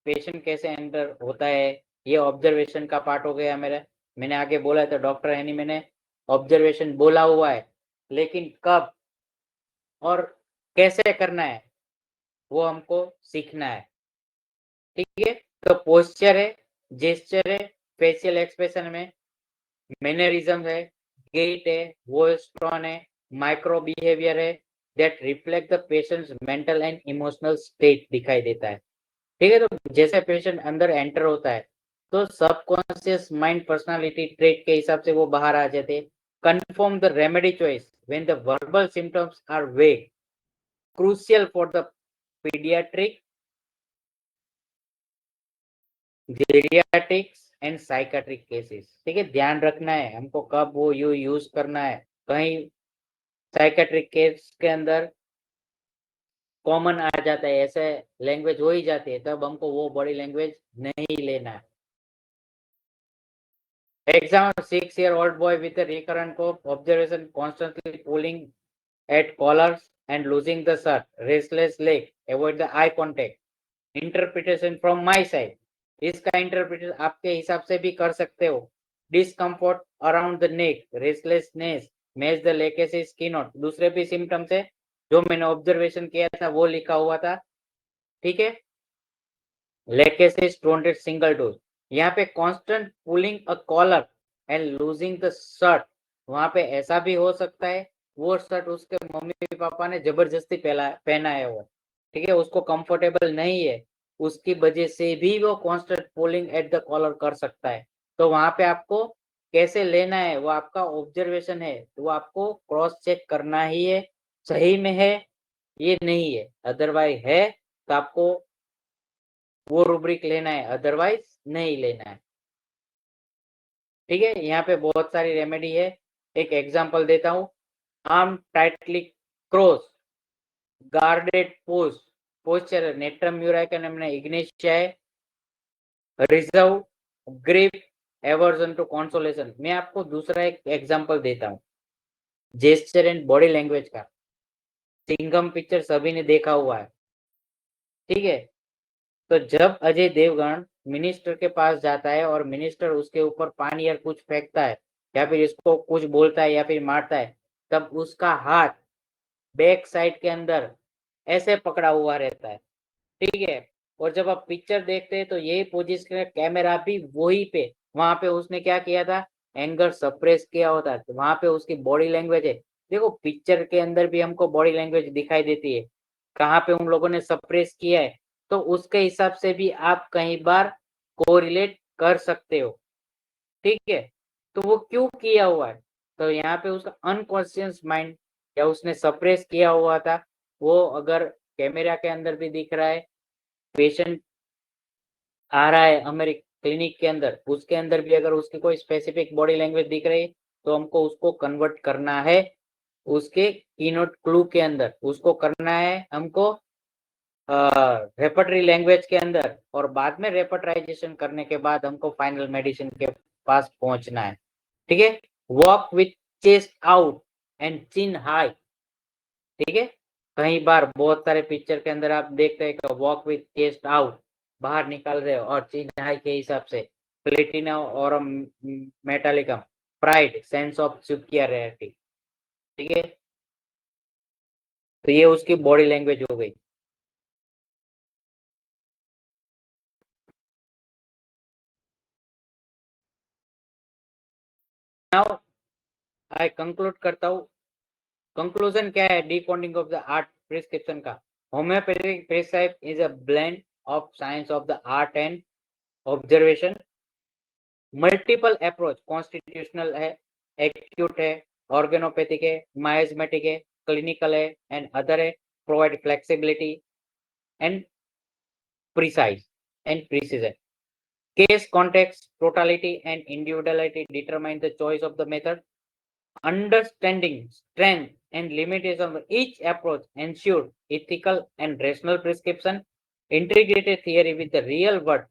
पेशेंट कैसे एंटर होता है, ये ऑब्जर्वेशन का पार्ट हो गया मेरा। मैंने आगे बोला था डॉक्टर है नहीं, मैंने ऑब्जर्वेशन बोला हुआ है, लेकिन कब और कैसे करना है वो हमको सीखना है। ठीक है, तो पोस्चर है, जेस्चर है, फेशियल एक्सप्रेशन में मैनरिज्म है, गेट है, वॉइस टोन है, माइक्रो बिहेवियर है, that reflect the patients mental and emotional state दिखाई देता है। ठीक है, तो जैसे पेशेंट अंदर एंटर होता है तो सबकॉन्शियस माइंड पर्सनालिटी ट्रेट के हिसाब से वो बाहर आ जाते हैं। Confirm the remedy choice when the verbal symptoms are vague, crucial for the paediatric, geriatrics and psychiatric cases. ठीक है, ध्यान रखना है हमको कब वो यूज करना है। कहीं साइकाट्रिक केस के अंदर कॉमन आ जाता है, ऐसे लैंग्वेज हो ही जाती है, तब हमको वो बॉडी लैंग्वेज नहीं लेना है। Example, 6-year-old boy with a recurrent cough, observation constantly pulling at collars and losing the shirt, restless leg, avoid the eye contact. Interpretation from my side. इसका इंटरप्रिटेशन आपके हिसाब से भी कर सकते हो। Discomfort around the neck, restlessness, match the lachesis skin. दूसरे भी सिम्टम्स है जो मैंने ऑब्जर्वेशन किया था वो लिखा हुआ था। ठीक है, लेकेसी स्टोनेड सिंगल डोज, यहाँ पे constant pulling a collar and loosing the shirt, वहां पे ऐसा भी हो सकता है वो शर्ट उसके मम्मी पापा ने जबरदस्ती पहना है वो, ठीक है, उसको कंफर्टेबल नहीं है, उसकी वजह से भी वो constant pulling at the collar कर सकता है। तो वहां पे आपको कैसे लेना है वो आपका ऑब्जर्वेशन है, तो वो आपको क्रॉस चेक करना ही है, सही में है ये नहीं है, अदरवाइज है तो आपको वो रूब्रिक लेना है, अदरवाइज नहीं लेना है। ठीक है, यहाँ पे बहुत सारी रेमेडी है, एक एग्जांपल देता हूँ। Arm tightly cross, guarded pose, posture, natrum muriaticum हमने इग्नेशिया है, reserve, grip, aversion to consolation. मैं आपको दूसरा एक एग्जांपल देता हूँ जेस्चर एंड बॉडी लैंग्वेज का। सिंघम पिक्चर सभी ने देखा हुआ है। ठीक है, तो जब अजय देवगन मिनिस्टर के पास जाता है और मिनिस्टर उसके ऊपर पानी या कुछ फेंकता है या फिर इसको कुछ बोलता है या फिर मारता है, तब उसका हाथ बैक साइड के अंदर ऐसे पकड़ा हुआ रहता है। ठीक है, और जब आप पिक्चर देखते हैं तो यही पोजीशन, कैमरा भी वही पे, वहां पे उसने क्या किया था, एंगर सप्रेस किया होता है, तो वहां पे उसकी बॉडी लैंग्वेज है। देखो पिक्चर के अंदर भी हमको बॉडी लैंग्वेज दिखाई देती है, कहाँ पे उन लोगों ने सप्रेस किया है, तो उसके हिसाब से भी आप कई बार कोरिलेट कर सकते हो, ठीक है। तो वो क्यों किया हुआ है, तो यहाँ पे उसका अनकॉन्शियस माइंड या उसने सप्रेस किया हुआ था, वो अगर कैमरा के अंदर भी दिख रहा है, पेशेंट आ रहा है हमारे क्लिनिक के अंदर, उसके अंदर भी अगर उसकी कोई स्पेसिफिक बॉडी लैंग्वेज दिख रही है, तो हमको उसको कन्वर्ट करना है उसके कीनोट क्लू के अंदर, उसको करना है हमको रेपर्टरी लैंग्वेज के अंदर, और बाद में रेपर्टराइजेशन करने के बाद हमको फाइनल मेडिसिन के पास पहुंचना है, ठीक है। Walk with chest out and chin high, ठीक है। कई बार बहुत सारे पिक्चर के अंदर आप देखते हैं कि वॉक विथ चेस्ट आउट, बाहर निकाल रहे हो, और चिन हाई के हिसाब से प्लेटिना और metallicum, pride, sense of superiority, ठीक है। तो ये उसकी बॉडी लैंग्वेज हो गई। नाउ आई कंक्लूड करता हूँ। कंक्लूजन क्या है decoding of the art prescription का? Homeopathic prescribe is a blend of science of the art and observation. Multiple approach, constitutional है, एक्यूट है, ऑर्गेनोपैथिक है, माइजमेटिक है, क्लिनिकल है एंड अदर है, provide flexibility and precise and precision. Case context, totality and individuality determine the choice of the method. Understanding strength and limitation of each approach ensure ethical and rational prescription. Integrated theory with the real world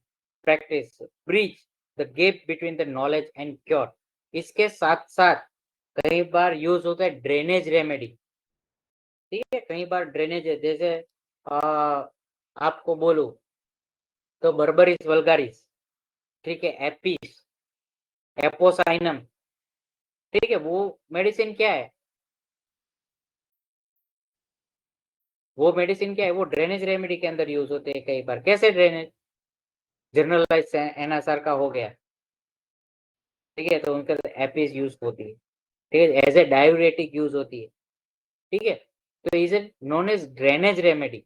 practice bridge the gap between the knowledge and cure. इसके साथ साथ कई बार यूज होता है ड्रेनेज रेमेडी, ठीक है। कई बार ड्रेनेज है, जैसे आपको बोलूं तो बर्बरिस वल्गारिस, ठीक है, एपिस, एपोसाइनम, ठीक है। वो मेडिसिन क्या है, वो मेडिसिन क्या है, वो ड्रेनेज रेमेडी के अंदर यूज होते हैं कई बार। कैसे ड्रेनेज, जनरलाइज एनएसआर का हो गया, ठीक है, तो उनके एपिस यूज होती है, ठीक है, एज ए डायूरेटिक यूज होती है, ठीक है। तो is it known as drainage remedy.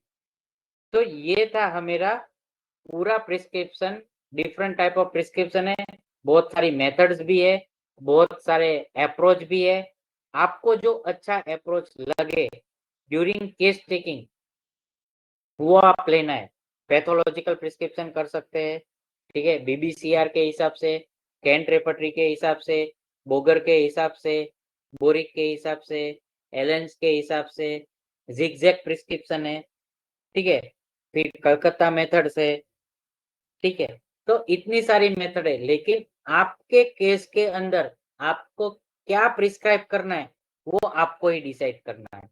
तो ये था हमारा पूरा prescription. Different type of prescription है, बहुत सारी मेथड्स भी है, बहुत सारे अप्रोच भी है। आपको जो अच्छा अप्रोच लगे ड्यूरिंग केस टेकिंग, वो आप लेना है। पैथोलॉजिकल प्रिस्क्रिप्शन कर सकते हैं, ठीक है, बीबीसीआर के हिसाब से, कैंट रेपर्टरी के हिसाब से, बोगर के हिसाब से, बोरिक के हिसाब से, एलेंस के हिसाब से, जिगजैग प्रिस्क्रिप्शन है, ठीक है, फिर कलकत्ता मेथड से, ठीक है। तो इतनी सारी मेथड है, लेकिन आपके केस के अंदर आपको क्या प्रिस्क्राइब करना है वो आपको ही डिसाइड करना है,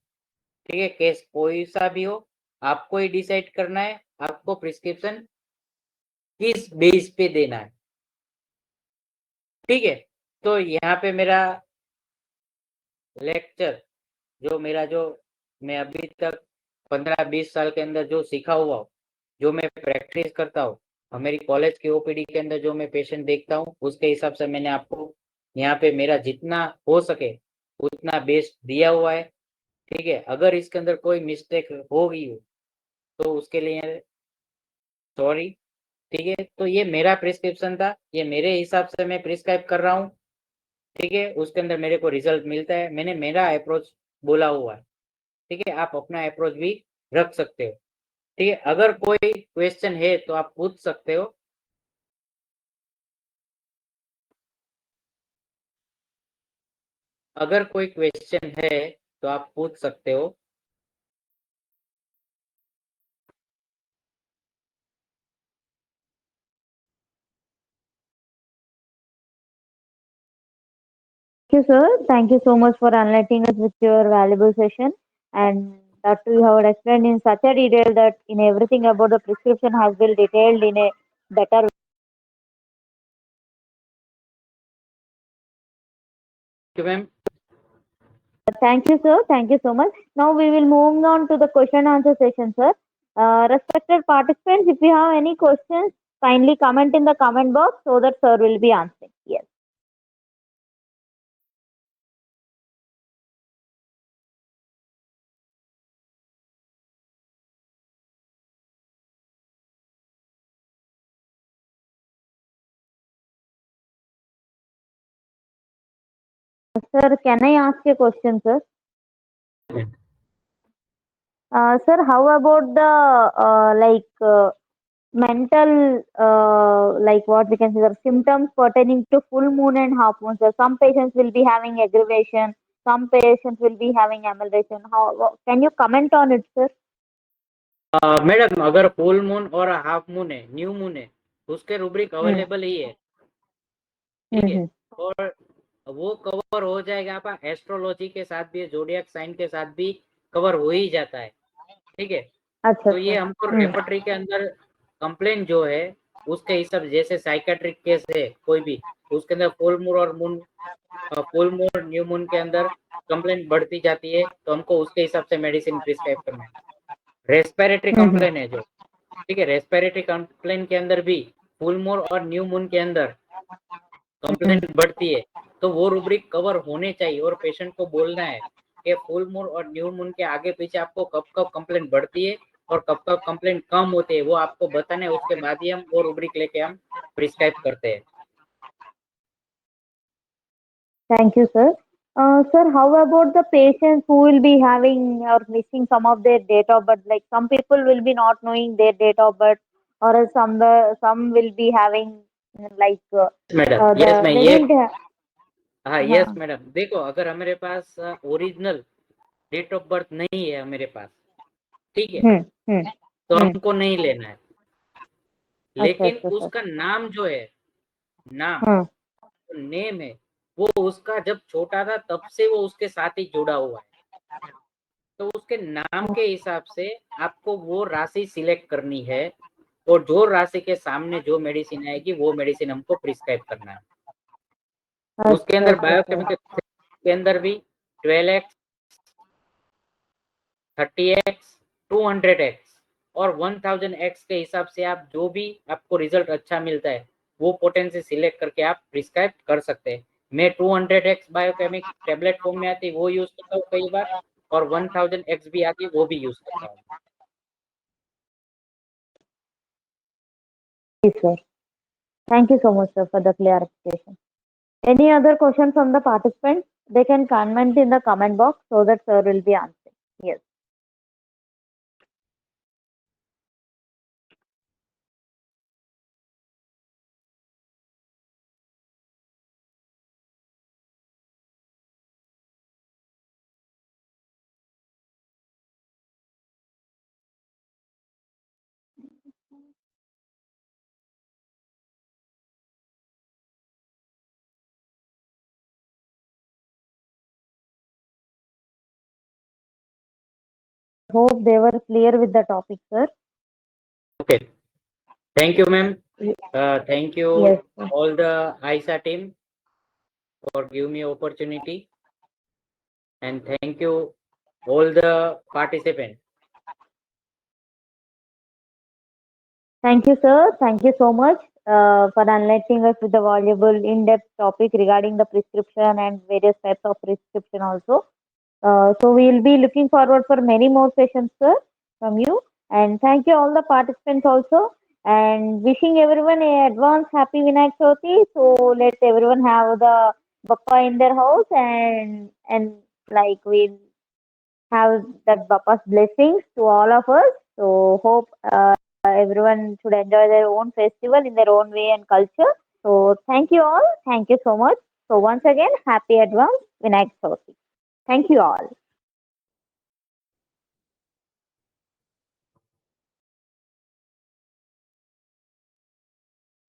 ठीक है। केस कोई सा भी हो, आपको ही डिसाइड करना है आपको प्रिस्क्रिप्शन किस बेस पे देना है, ठीक है। तो यहाँ पे मेरा लेक्चर, जो मैं अभी तक 15-20 साल के अंदर जो सीखा हुआ हूँ, जो मैं प्रैक्टिस करता हूँ, मेरी कॉलेज की ओपीडी के अंदर जो मैं पेशेंट देखता हूँ, उसके हिसाब से मैंने आपको यहाँ पे मेरा जितना हो सके उतना बेस्ट दिया हुआ है, ठीक है। अगर इसके अंदर कोई मिस्टेक हो गई हो तो उसके लिए सॉरी, ठीक है। तो ये मेरा प्रिस्क्रिप्शन था, ये मेरे हिसाब से मैं प्रिस्क्राइब कर रहा हूँ, ठीक है। उसके अंदर मेरे को रिजल्ट मिलता है, मैंने मेरा अप्रोच बोला हुआ है, ठीक है। आप अपना अप्रोच भी रख सकते हो, ठीक है। अगर कोई क्वेश्चन है तो आप पूछ सकते हो। अगर कोई क्वेश्चन है तो आप पूछ सकते हो। Thank you, sir. Thank you so much for enlightening us with your valuable session. And that you have explained in such a detail that in everything about the prescription has been detailed in a better. Ma'am, Thank you, sir. Thank you so much. Now we will move on to the question and answer session, sir. Respected participants, if you have any questions, kindly comment in the comment box so that sir will be answering. Yes. Sir, can I ask a question, sir? Yeah. Sir, how about the mental, like what we can say, the symptoms pertaining to full moon and half moon? So some patients will be having aggravation, some patients will be having amelioration. Can you comment on it, sir? Madam अगर फुल मून और हाफ मून है, न्यू मून है, उसके रूब्रिक अवेलेबल ही है, ठीक है। और वो कवर हो जाएगा आपका एस्ट्रोलॉजी के साथ भी, जोडियक साइन के साथ भी कवर हो ही जाता है, ठीक है। अच्छा तो ये हमको रेपर्टरी के अंदर कंप्लेन जो है उसके हिसाब, जैसे साइकेट्रिक केस है कोई भी, उसके अंदर फुल मून और फुल मून न्यू मून के अंदर कंप्लेन बढ़ती जाती है, तो हमको उसके हिसाब से मेडिसिन प्रिस्क्राइब करना है। रेस्पिरेटरी कंप्लेन है जो, ठीक है, रेस्पिरेटरी कंप्लेन के अंदर भी फुल मून और न्यू मून के अंदर कंप्लेन बढ़ती है, तो वो रूब्रिक कवर होने चाहिए और पेशेंट को बोलना है कि फुल मून और न्यू मून के आगे पीछे आपको कब कब कंप्लेन बढ़ती है और कब कब कंप्लेन कम होते हैं, वो आपको बताना है। उसके बाद ही हम वो रूब्रिक लेके हम प्रिस्क्राइब करते हैं। Thank you, sir. Sir, how about the patients who will be having or missing some of their date of birth? Like some people will be not knowing their date of birth, or else some will be having like madam the yes मैं they ये, didn't have. हाँ यस हाँ. मैडम, देखो अगर हमारे पास ओरिजिनल डेट ऑफ बर्थ नहीं है हमारे पास, ठीक है, तो हमको नहीं लेना है। लेकिन अच्छा, उसका नाम जो है, नाम हाँ. नेम है, वो उसका जब छोटा था तब से वो उसके साथ ही जुड़ा हुआ है, तो उसके नाम के हिसाब से आपको वो राशि सिलेक्ट करनी है और जो राशि के सामने जो मेडिसिन आएगी वो मेडिसिन हमको प्रिस्क्राइब करना है। उसके अंदर बायोकेमिकल के अंदर भी 12x, 30x, 200x और 1000x के हिसाब से आप जो भी आपको रिजल्ट अच्छा मिलता है वो पोटेंसी सिलेक्ट करके आप प्रिस्क्राइब कर सकते हैं। मैं 200x बायोकेमिक टेबलेट फॉर्म में आती है वो यूज करता हूँ कई बार, और 1000x भी आती है वो भी यूज करता हूँ। Yes, sir. Thank you so much, sir, for the clarification. Any other question from the participants? They can comment in the comment box so that sir will be answering. Yes. Hope they were clear with the topic, sir. Okay, thank you ma'am. Thank you Yes, sir. all the ISA team for giving me opportunity, and thank you all the participants. Thank you, sir. Thank you so much for enlightening us with the valuable, in-depth topic regarding the prescription and various types of prescription also. So we will be looking forward for many more sessions, sir, from you. And thank you all the participants also. And wishing everyone a advance happy Vinayak Chavithi. So let everyone have the Bappa in their house, and like we'll have that Bappa's blessings to all of us. So hope everyone should enjoy their own festival in their own way and culture. So thank you all. Thank you so much. So once again, happy advance Vinayak Chavithi. Thank you all.